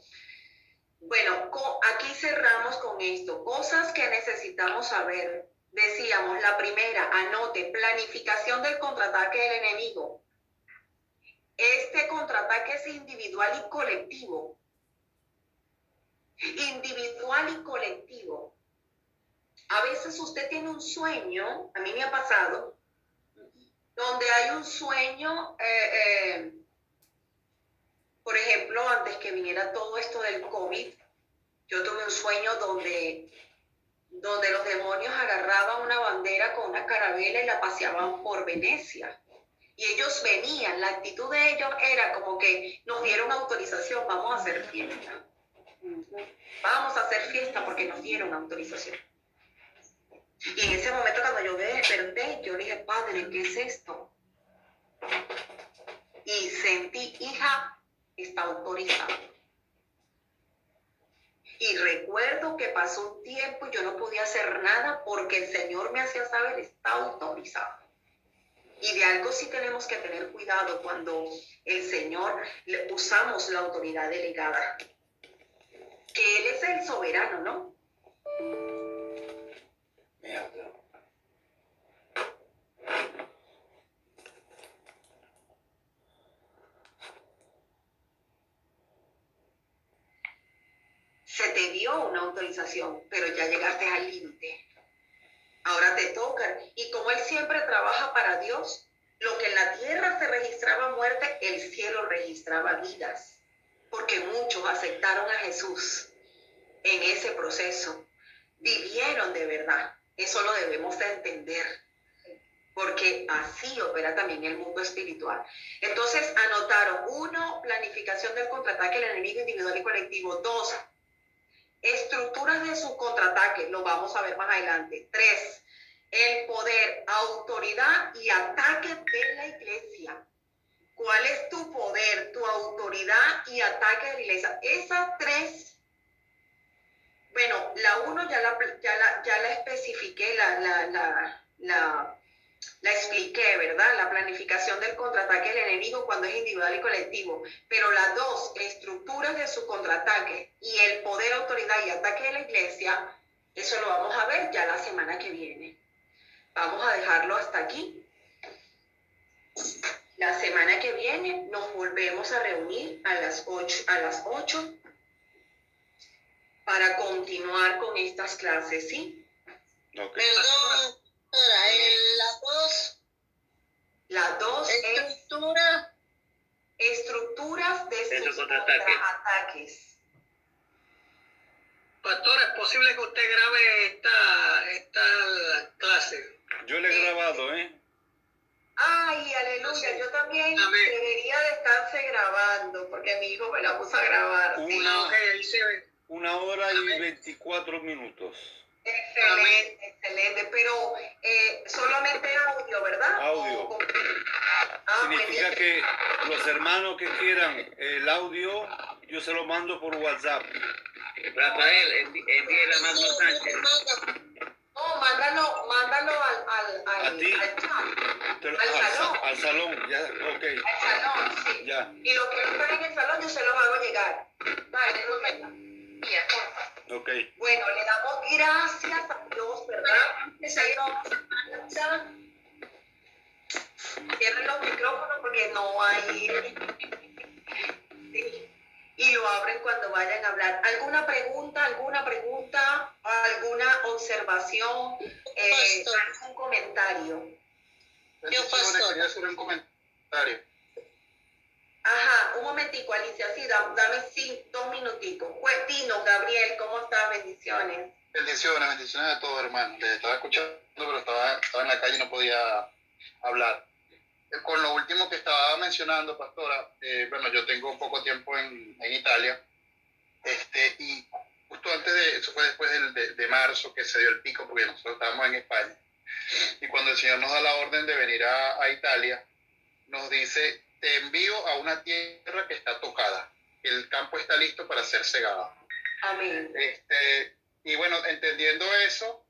Speaker 1: Bueno, aquí cerramos con esto. Cosas que necesitamos saber. Decíamos, la primera, anote, planificación del contraataque del enemigo. Este contraataque es individual y colectivo. Individual y colectivo. A veces usted tiene un sueño, a mí me ha pasado, donde hay un sueño, por ejemplo, antes que viniera todo esto del COVID, yo tuve un sueño donde los demonios agarraban una bandera con una carabela y la paseaban por Venecia. Y ellos venían, la actitud de ellos era como que nos dieron autorización, vamos a hacer fiesta. Vamos a hacer fiesta porque nos dieron autorización. Y en ese momento cuando yo me desperté, yo le dije, Padre, ¿qué es esto? Y sentí, hija, está autorizado. Y recuerdo que pasó un tiempo y yo no podía hacer nada porque el Señor me hacía saber, está autorizado. Y de algo sí tenemos que tener cuidado cuando el Señor le usamos la autoridad delegada. Que Él es el soberano, ¿no? Se te dio una autorización, pero ya llegaste al límite. Ahora te toca. Y como Él siempre trabaja para Dios, lo que en la tierra se registraba muerte, el cielo registraba vidas. Porque muchos aceptaron a Jesús en ese proceso. Vivieron de verdad. Eso lo debemos de entender. Porque así opera también el mundo espiritual. Entonces anotaron: 1, planificación del contraataque del enemigo individual y colectivo. 2, estructuras de su contraataque, lo vamos a ver más adelante. 3, el poder, autoridad y ataque de la iglesia. ¿Cuál es tu poder, tu autoridad y ataque de la iglesia? Esas 3, bueno, la 1 ya la especifiqué, la expliqué, ¿verdad? La planificación del contraataque del enemigo cuando es individual y colectivo. Pero la 2, estructuras de su contraataque y el poder, autoridad y ataque de la iglesia, eso lo vamos a ver ya la semana que viene. Vamos a dejarlo hasta aquí. La semana que viene nos volvemos a reunir a las 8 para continuar con estas clases, ¿sí?
Speaker 3: Ok.
Speaker 5: Perdón, pastora, la 2,
Speaker 1: La 2 es
Speaker 5: estructura.
Speaker 1: estructuras de
Speaker 2: De
Speaker 1: sus
Speaker 2: su contraataque.
Speaker 1: contraataques.
Speaker 4: Pastora, ¿es posible que usted grabe esta clase?
Speaker 3: Yo le he grabado, ¿eh?
Speaker 1: Ay, aleluya, yo también
Speaker 4: Amén.
Speaker 1: debería de estarse grabando, porque mi hijo me la puso a grabar. Sí.
Speaker 3: Una,
Speaker 4: Ahí se ve.
Speaker 3: 1 hora y 24 minutos.
Speaker 1: Excelente, excelente, pero solamente audio, ¿verdad?
Speaker 3: Audio. Significa que los hermanos que quieran el audio, yo se lo mando por WhatsApp.
Speaker 2: Rafael, envíe la Magno Sánchez.
Speaker 1: No, mándalo
Speaker 3: ¿A ti?
Speaker 1: al chat,
Speaker 3: Al
Speaker 1: salón.
Speaker 3: Al salón, ya, ok.
Speaker 1: al salón, sí.
Speaker 3: Ya.
Speaker 1: Y los que están en el salón yo se los hago llegar. Dale, no venga. Mira, porfa.
Speaker 3: Ok.
Speaker 1: Bueno, le damos gracias a Dios, ¿verdad? Cierren los micrófonos porque no hay... Sí. Y lo abren cuando vayan a hablar. ¿Alguna pregunta, alguna observación, algún comentario?
Speaker 5: Yo, pastor.
Speaker 8: Quería hacer un comentario.
Speaker 1: Ajá, un momentico, Alicia, sí, dame 2 minuticos. Pues dinos, Gabriel, ¿cómo estás? Bendiciones.
Speaker 8: Bendiciones a todos, hermano. Les estaba escuchando, pero estaba en la calle y no podía hablar. Con lo último que estaba mencionando, pastora, bueno, yo tengo poco tiempo en Italia, y justo antes eso fue después de marzo que se dio el pico, porque nosotros estábamos en España. Y cuando el Señor nos da la orden de venir a Italia, nos dice, te envío a una tierra que está tocada, el campo está listo para ser segado.
Speaker 1: Amén.
Speaker 8: Y bueno, entendiendo eso,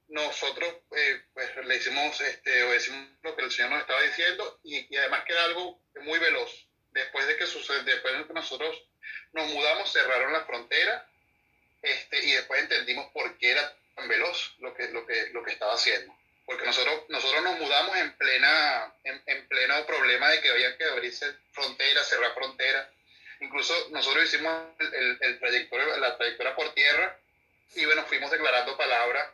Speaker 8: nosotros pues le hicimos, obedecimos lo que el Señor nos estaba diciendo, y además que era algo muy veloz. Después de que nosotros nos mudamos, cerraron la frontera, y después entendimos por qué era tan veloz lo que estaba haciendo. Porque nosotros nos mudamos en pleno problema de que había que abrirse fronteras, cerrar fronteras. Incluso nosotros hicimos la trayectoria por tierra, y bueno, fuimos declarando palabras,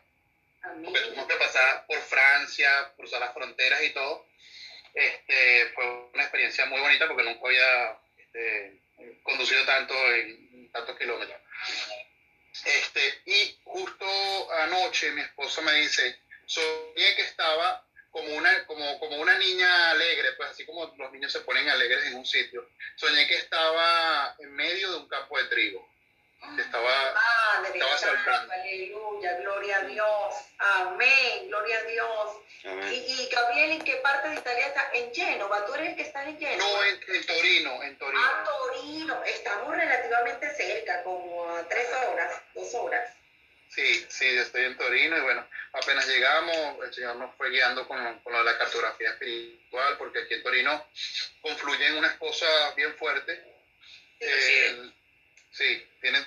Speaker 8: porque tuvimos que pasar por Francia, cruzar las fronteras y todo. Fue una experiencia muy bonita porque nunca había conducido tanto en tantos kilómetros. Y justo anoche mi esposo me dice, soñé que estaba como una niña alegre, pues así como los niños se ponen alegres en un sitio. Soñé que estaba en medio de un campo de trigo. Estaba saltando.
Speaker 1: Aleluya, gloria a Dios. Amén, gloria a Dios.
Speaker 3: Amén.
Speaker 1: Y Gabriel, ¿en qué parte de Italia está? ¿En Génova? ¿Tú eres el que está en Génova?
Speaker 8: No, en Torino.
Speaker 1: Ah, Torino. Estamos relativamente cerca, como a 3 horas, 2 horas.
Speaker 8: Sí, yo estoy en Torino, y bueno, apenas llegamos, el Señor nos fue guiando con la cartografía espiritual, porque aquí en Torino confluyen unas cosas bien fuertes. Sí, tiene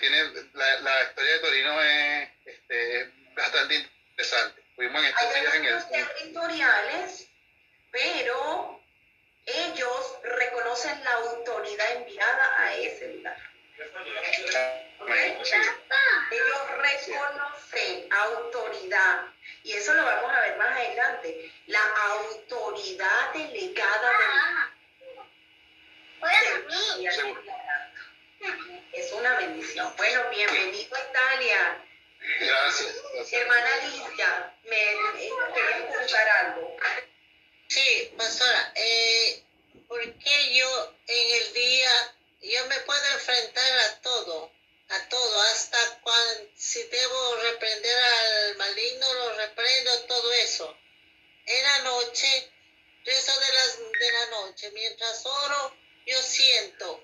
Speaker 8: la historia de Torino es bastante interesante. Fuimos en estos días en el
Speaker 1: territoriales, pero ellos reconocen la autoridad enviada a ese lugar. ¿Okay?
Speaker 8: Sí.
Speaker 1: Ellos reconocen autoridad, y eso lo vamos a ver más adelante, la autoridad delegada es una bendición. Bueno, bienvenido a Italia.
Speaker 8: Gracias.
Speaker 1: Hermana Alicia, me quería preguntar algo.
Speaker 5: Sí, pastora, ¿por qué yo en el día, yo me puedo enfrentar a todo, hasta si debo reprender al maligno, lo reprendo, todo eso? En la noche, rezo de la noche, mientras oro, yo siento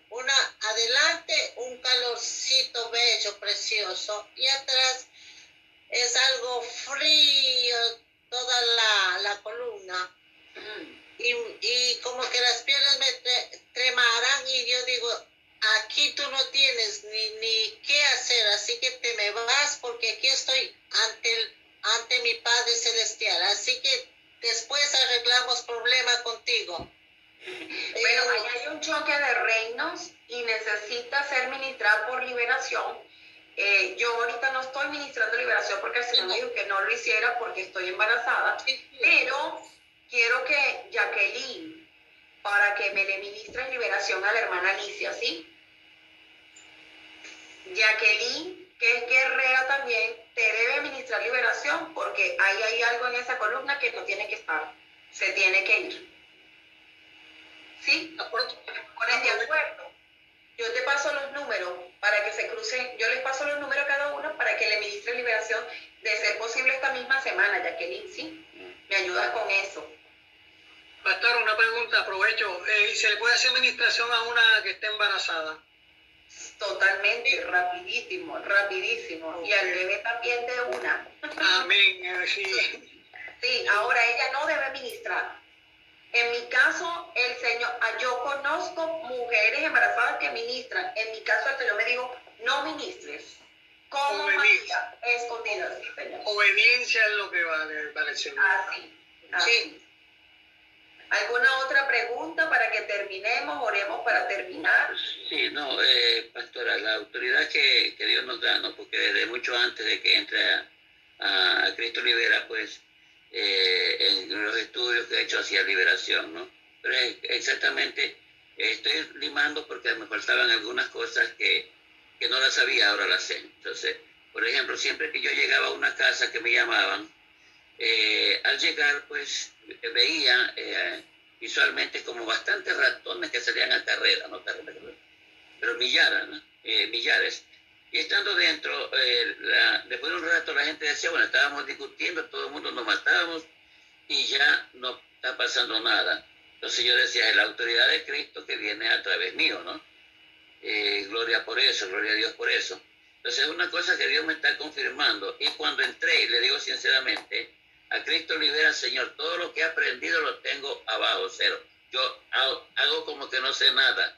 Speaker 5: adelante un calorcito bello, precioso, y atrás es algo frío, toda la columna. Y como que las piernas me tremarán, y yo digo, aquí tú no tienes ni qué hacer, así que te me vas, porque aquí estoy ante mi Padre Celestial, así que después arreglamos problema contigo.
Speaker 1: Bueno, ahí hay un choque de reinos y necesita ser ministrado por liberación. Yo ahorita no estoy ministrando liberación porque el Señor me dijo que no lo hiciera porque estoy embarazada, pero quiero que Jacqueline, para que me le ministres liberación a la hermana Alicia, ¿sí? Jacqueline, que es guerrera también, te debe ministrar liberación porque ahí hay algo en esa columna que no tiene que estar, se tiene que ir. ¿Sí? ¿Ponen de acuerdo? Yo te paso los números para que se crucen, yo les paso los números a cada uno para que le ministre liberación de ser posible esta misma semana, Jacqueline, ¿sí? Me ayudas con eso.
Speaker 4: Pastor, una pregunta, aprovecho. ¿Y se le puede hacer administración a una que esté embarazada?
Speaker 1: Totalmente, rapidísimo, rapidísimo. Y al bebé también de una.
Speaker 4: Amén, sí.
Speaker 1: Sí, ahora ella no debe ministrar. En mi caso, el Señor, yo conozco mujeres embarazadas que ministran. En mi caso, el Señor me dijo, no ministres. Como María, escondidas, sí, Señor.
Speaker 4: Obediencia es lo que vale para el Señor.
Speaker 1: Así.
Speaker 5: Sí.
Speaker 1: ¿Alguna otra pregunta para que terminemos? Oremos para terminar.
Speaker 2: Sí, no, pastora, la autoridad que Dios nos da, ¿no? Porque desde mucho antes de que entre a Cristo Libera, pues, en los estudios que he hecho hacia liberación, ¿no? Pero exactamente estoy limando porque me faltaban algunas cosas que no las sabía, ahora las sé. Entonces, por ejemplo, siempre que yo llegaba a una casa que me llamaban, al llegar, pues, veía visualmente como bastantes ratones que salían a carrera, no carrera, pero millares, ¿no? Millares. Y estando dentro, después de un rato la gente decía, bueno, estábamos discutiendo, todo el mundo nos matábamos y ya no está pasando nada. Entonces yo decía, es la autoridad de Cristo que viene a través mío, ¿no? Gloria por eso, gloria a Dios por eso. Entonces es una cosa que Dios me está confirmando. Y cuando entré, le digo sinceramente, a Cristo Libera, Señor, todo lo que he aprendido lo tengo abajo, cero. Yo hago como que no sé nada.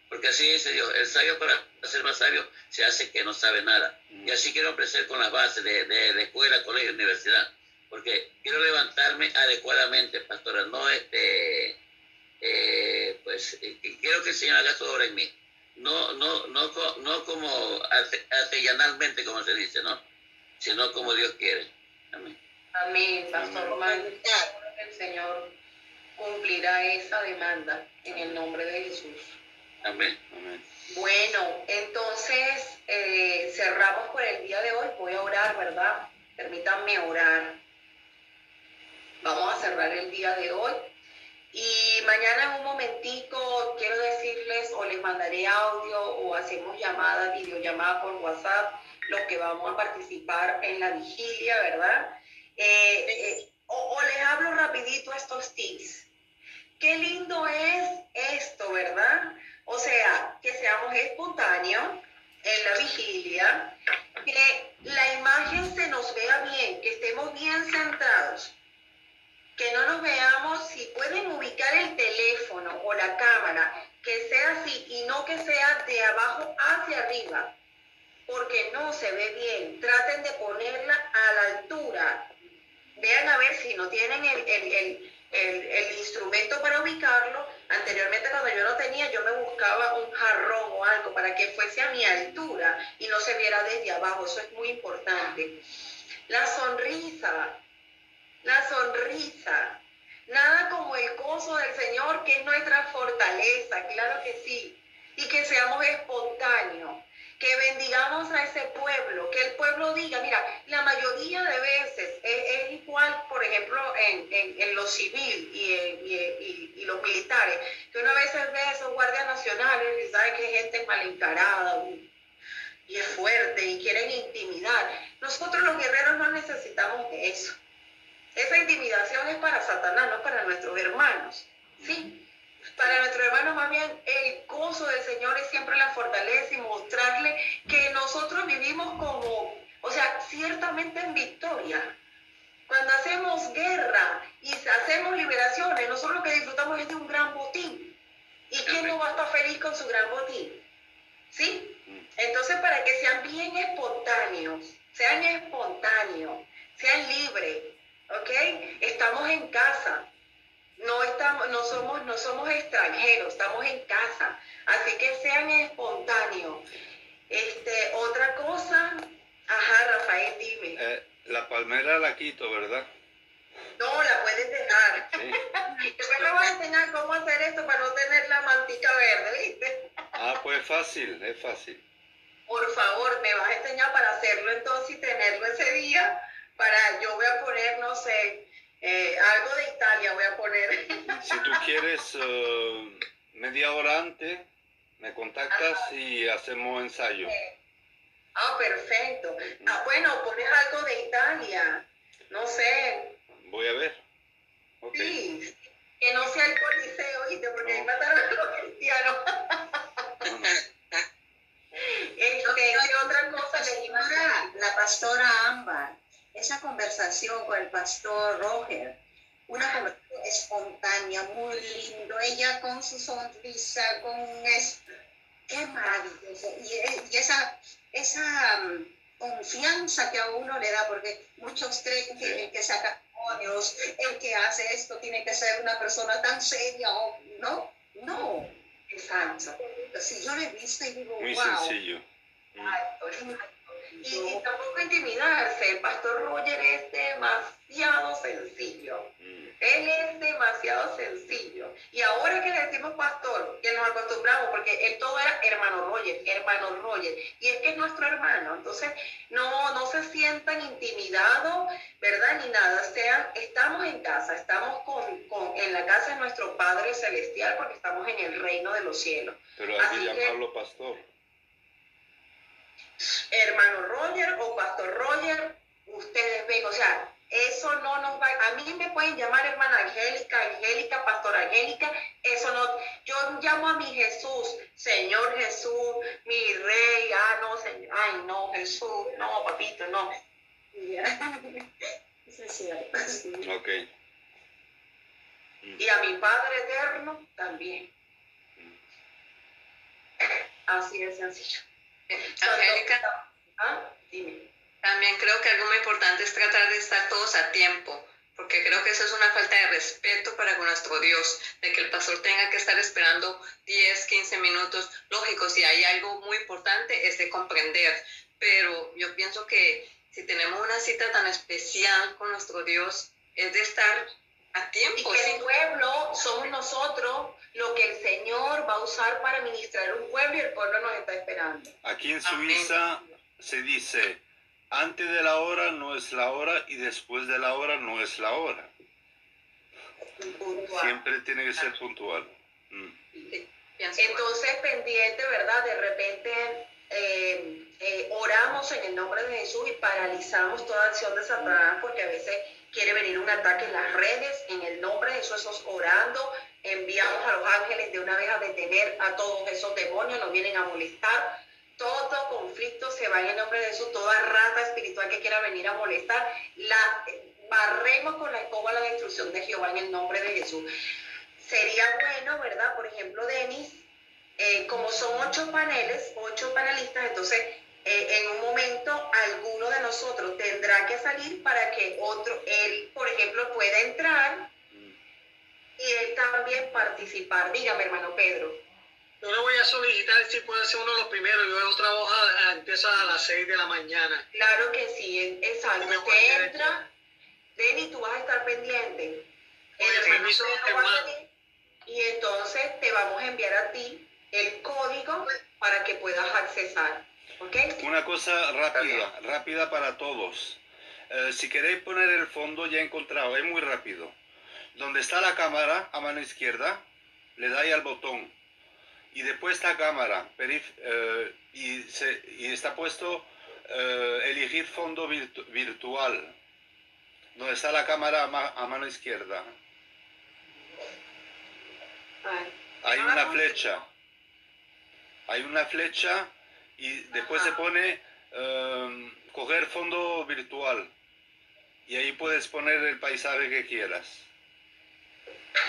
Speaker 2: Porque así dice Dios, el sabio para ser más sabio se hace que no sabe nada. Y así quiero ofrecer con las bases de escuela, colegio, universidad. Porque quiero levantarme adecuadamente, pastora, no pues quiero que el Señor haga su obra en mí. No como artesanalmente, como se dice, ¿no? Sino como Dios quiere. Amén.
Speaker 1: Amén, Pastor Román. El Señor cumplirá esa demanda en el nombre de Jesús.
Speaker 2: Amén.
Speaker 3: Amén.
Speaker 1: Bueno, entonces cerramos por el día de hoy. Voy a orar, ¿verdad? Permítanme orar. Vamos a cerrar el día de hoy. Y mañana en un momentico quiero decirles o les mandaré audio o hacemos llamada, videollamada por WhatsApp, los que vamos a participar en la vigilia, ¿verdad? O les hablo rapidito estos tips. Qué lindo es esto, ¿verdad? O sea, que seamos espontáneos en la vigilia, que la imagen se nos vea bien, que estemos bien centrados, que no nos veamos, si pueden ubicar el teléfono o la cámara, que sea así y no que sea de abajo hacia arriba, porque no se ve bien. Traten de ponerla a la altura. Vean a ver si no tienen el instrumento para ubicarlo. Anteriormente, cuando yo no tenía, yo me buscaba un jarrón o algo para que fuese a mi altura y no se viera desde abajo. Eso es muy importante. La sonrisa. Nada como el gozo del Señor, que es nuestra fortaleza, claro que sí. Y que seamos espontáneos, que bendigamos a ese pueblo, que el pueblo diga, mira, la mayoría de veces es igual, por ejemplo, en lo civil y los militares, que una vez ve a esos guardias nacionales y sabe que hay gente mal encarada y es fuerte y quieren intimidar. Nosotros los guerreros no necesitamos de eso. Esa intimidación es para Satanás, no para nuestros hermanos, ¿sí? Para nuestros hermanos, más bien, el gozo del Señor es siempre la fortaleza y mostrarle que nosotros vivimos como, o sea, ciertamente en victoria. Cuando hacemos guerra y hacemos liberaciones, nosotros lo que disfrutamos es de un gran botín. ¿Y quién no va a estar feliz con su gran botín? ¿Sí? Entonces, para que sean bien espontáneos, sean libres, ¿ok? Estamos en casa. No somos extranjeros, estamos en casa, así que sean espontáneos. Otra cosa, ajá, Rafael, dime.
Speaker 3: La palmera la quito, ¿verdad?
Speaker 1: No, la puedes dejar.
Speaker 3: Sí.
Speaker 1: Después me vas a enseñar cómo hacer esto para no tener la mantica verde, ¿viste?
Speaker 3: Ah, pues fácil, es fácil.
Speaker 1: Por favor, me vas a enseñar para hacerlo entonces y tenerlo ese día. Yo voy a poner, no sé, algo de Italia voy a poner.
Speaker 3: Si tú quieres media hora antes, me contactas y hacemos ensayo.
Speaker 1: Ah, perfecto. Ah, bueno, pones algo de Italia. No sé.
Speaker 3: Voy a ver. Ok.
Speaker 1: Sí, que no sea el Coliseo, ¿viste? Porque ahí mataron a los cristianos. ¿Qué otra cosa le iba a decir?
Speaker 7: La pastora Ámbar, esa conversación con el pastor Roger, una conversación espontánea, muy lindo, ella con su sonrisa, qué maravilloso, y esa confianza que a uno le da, porque muchos creen que el que saca demonios, el que hace esto tiene que ser una persona tan seria, no,
Speaker 1: Exacto.
Speaker 7: si yo le he visto y digo,
Speaker 3: Muy
Speaker 7: wow.
Speaker 3: sencillo.
Speaker 1: Y tampoco intimidarse. El pastor Roger es demasiado sencillo. Él es demasiado sencillo. Y ahora que le decimos pastor, que nos acostumbramos, porque él todo era hermano Roger. Y es que es nuestro hermano. Entonces, no se sientan intimidados, ¿verdad? Ni nada. Estamos en casa, estamos en la casa de nuestro Padre Celestial, porque estamos en el reino de los cielos.
Speaker 3: Pero hay que llamarlo pastor.
Speaker 1: Hermano Roger o pastor Roger, ustedes ven, o sea, eso no nos va, a mí me pueden llamar hermana Angélica, pastora Angélica, eso no, yo llamo a mi Jesús, Señor Jesús, mi rey, no, Señor, ay no, Jesús, no, papito, no.
Speaker 7: Eso es cierto.
Speaker 3: Ok.
Speaker 1: Y a mi Padre eterno también. Así de sencillo.
Speaker 6: Angélica,
Speaker 1: Dime.
Speaker 6: también creo que algo muy importante es tratar de estar todos a tiempo, porque creo que eso es una falta de respeto para con nuestro Dios, de que el pastor tenga que estar esperando 10, 15 minutos. Lógico, si hay algo muy importante es de comprender, pero yo pienso que si tenemos una cita tan especial con nuestro Dios, es de estar a tiempo.
Speaker 1: Y que el pueblo somos nosotros lo que el Señor va a usar para ministrar un pueblo, y el pueblo nos está esperando.
Speaker 3: Aquí en Suiza se dice, antes de la hora no es la hora y después de la hora no es la hora.
Speaker 1: Puntual.
Speaker 3: Siempre tiene que ser puntual.
Speaker 1: Entonces, pendiente, ¿verdad? De repente oramos en el nombre de Jesús y paralizamos toda acción de Satanás, porque a veces quiere venir un ataque en las redes. En el nombre de Jesús estamos orando, enviamos a los ángeles de una vez a detener a todos esos demonios, nos vienen a molestar. Todo conflicto se va en el nombre de Jesús, toda rata espiritual que quiera venir a molestar, la barremos con la escoba la destrucción de Jehová en el nombre de Jesús. Sería bueno, ¿verdad? Por ejemplo, Denis, como son 8 paneles, 8 panelistas, entonces en un momento alguno de nosotros tendrá que salir para que él, por ejemplo, pueda entrar y él también participar. Dígame, hermano Pedro.
Speaker 4: Yo le voy a solicitar si puede ser uno de los primeros. Yo hago trabajo empieza a las 6 de la mañana.
Speaker 1: Claro que sí, exacto. Usted entra, Denis, tú vas a estar pendiente.
Speaker 4: Permiso,
Speaker 1: y entonces te vamos a enviar a ti el código para que puedas accesar. ¿Ok?
Speaker 3: Una cosa rápida para todos. Si queréis poner el fondo, ya he encontrado, es muy rápido. Donde está la cámara, a mano izquierda, le dais al botón. Y después está cámara, y está puesto elegir fondo virtual. Donde está la cámara a mano izquierda. Hay una flecha. Hay una flecha y después se pone coger fondo virtual. Y ahí puedes poner el paisaje que quieras.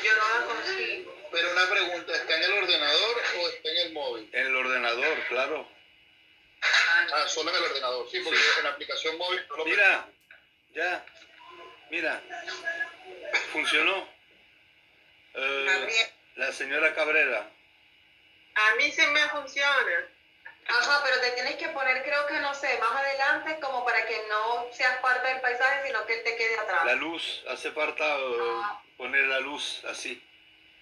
Speaker 1: Yo no la consigo.
Speaker 8: Pero una pregunta, ¿está en el ordenador o está en el móvil?
Speaker 3: En el ordenador, claro.
Speaker 8: Ah, solo en el ordenador, sí, porque en la aplicación móvil no lo
Speaker 3: Mira, ya, mira, funcionó. La señora Cabrera.
Speaker 9: A mí sí me funciona.
Speaker 1: Ajá, pero te tienes que poner, creo que no sé, más adelante, como para que no seas parte del paisaje, sino que él te quede atrás.
Speaker 3: La luz, hace falta poner la luz así,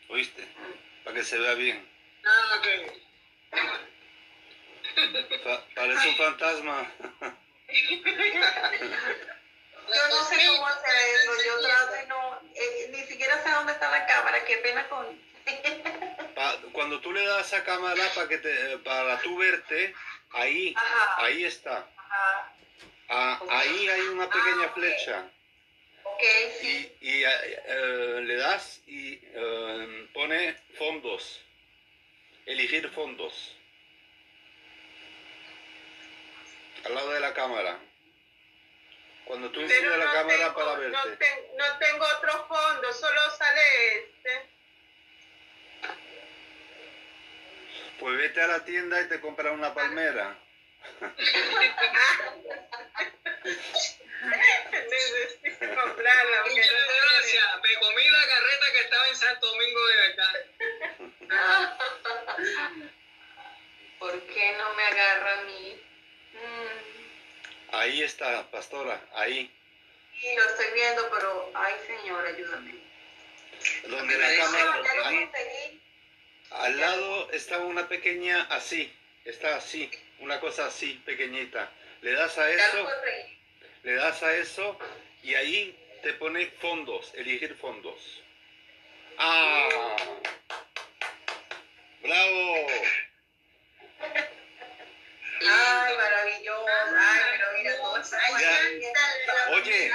Speaker 3: ¿oíste? Para que se vea bien.
Speaker 4: Ah, ok.
Speaker 3: Parece un fantasma.
Speaker 1: Yo no sé cómo hacer eso, yo trato y no, ni siquiera sé dónde está la cámara, qué pena con...
Speaker 3: Cuando tú le das a cámara para tú verte, ahí,
Speaker 1: Ajá.
Speaker 3: ahí está.
Speaker 1: Ajá.
Speaker 3: Ahí hay una pequeña flecha.
Speaker 1: Ok, sí.
Speaker 3: Y le das y pone fondos. Elegir fondos. Al lado de la cámara. Cuando tú enciendes la cámara para verte.
Speaker 1: No tengo otro fondo, solo sale este.
Speaker 3: Pues vete a la tienda y te compras una palmera.
Speaker 1: Necesito comprarla.
Speaker 4: Muchas gracias. Me comí la carreta que estaba en Santo Domingo de verdad.
Speaker 1: ¿Por qué no me agarra a mí?
Speaker 3: Ahí está, pastora, ahí.
Speaker 1: Sí, lo estoy viendo, pero, ay, Señor, ayúdame.
Speaker 3: Donde la cámara, ahí, al lado está una pequeña así, está así, una cosa así, pequeñita. Le das a eso y ahí te pone fondos, elegir fondos. ¡Ah! ¡Bravo!
Speaker 1: Ay, maravilloso. Ay, pero mira, todo está
Speaker 3: Oye,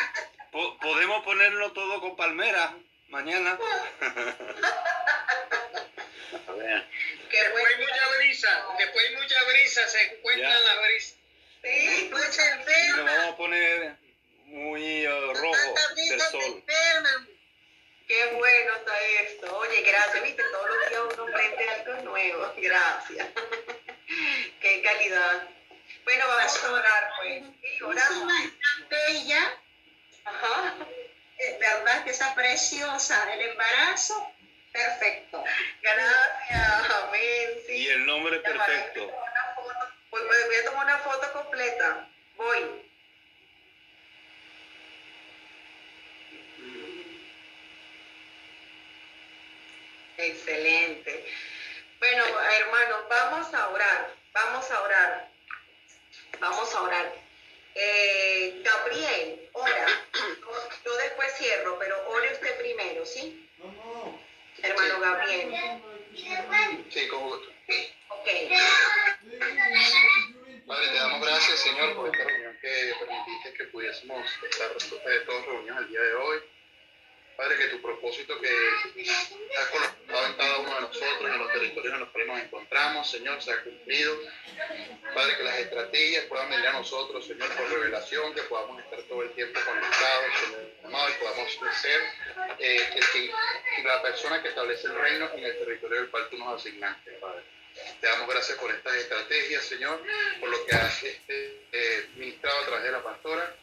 Speaker 3: podemos ponerlo todo con palmera mañana. A ver.
Speaker 4: Después hay mucha brisa, se encuentran las brisas.
Speaker 1: Sí,
Speaker 3: Y lo vamos a poner muy rojo del sol.
Speaker 1: qué bueno está esto. Oye, gracias, viste, todos los días uno aprende algo nuevo. Gracias. Qué calidad. Bueno, vamos a orar, pues. Sí, oramos.
Speaker 7: Está bella,
Speaker 1: Ajá.
Speaker 7: ¿verdad? Que está preciosa. El embarazo, perfecto.
Speaker 1: Gracias, amén. Sí.
Speaker 3: Y el nombre perfecto.
Speaker 1: Voy a tomar una foto completa. Voy. Excelente. Bueno, hermanos, vamos a orar. Vamos a orar. Vamos a orar. Gabriel, ora. Yo después cierro, pero ore usted primero, ¿sí? Hermano Gabriel.
Speaker 8: Sí, con gusto.
Speaker 1: Ok.
Speaker 8: Padre, te damos gracias, Señor, por esta reunión que permitiste que pudiésemos estar todos reunidos el día de hoy. Padre, que tu propósito que has colocado en cada uno de nosotros, en los territorios en los cuales nos encontramos, Señor, se ha cumplido. Padre, que las estrategias puedan venir a nosotros, Señor, por revelación, que podamos estar todo el tiempo conectados, Señor, amado, y podamos ser la persona que establece el reino en el territorio del cual tú nos asignaste, Padre. Te damos gracias por estas estrategias, Señor, por lo que has ministrado a través de la pastora.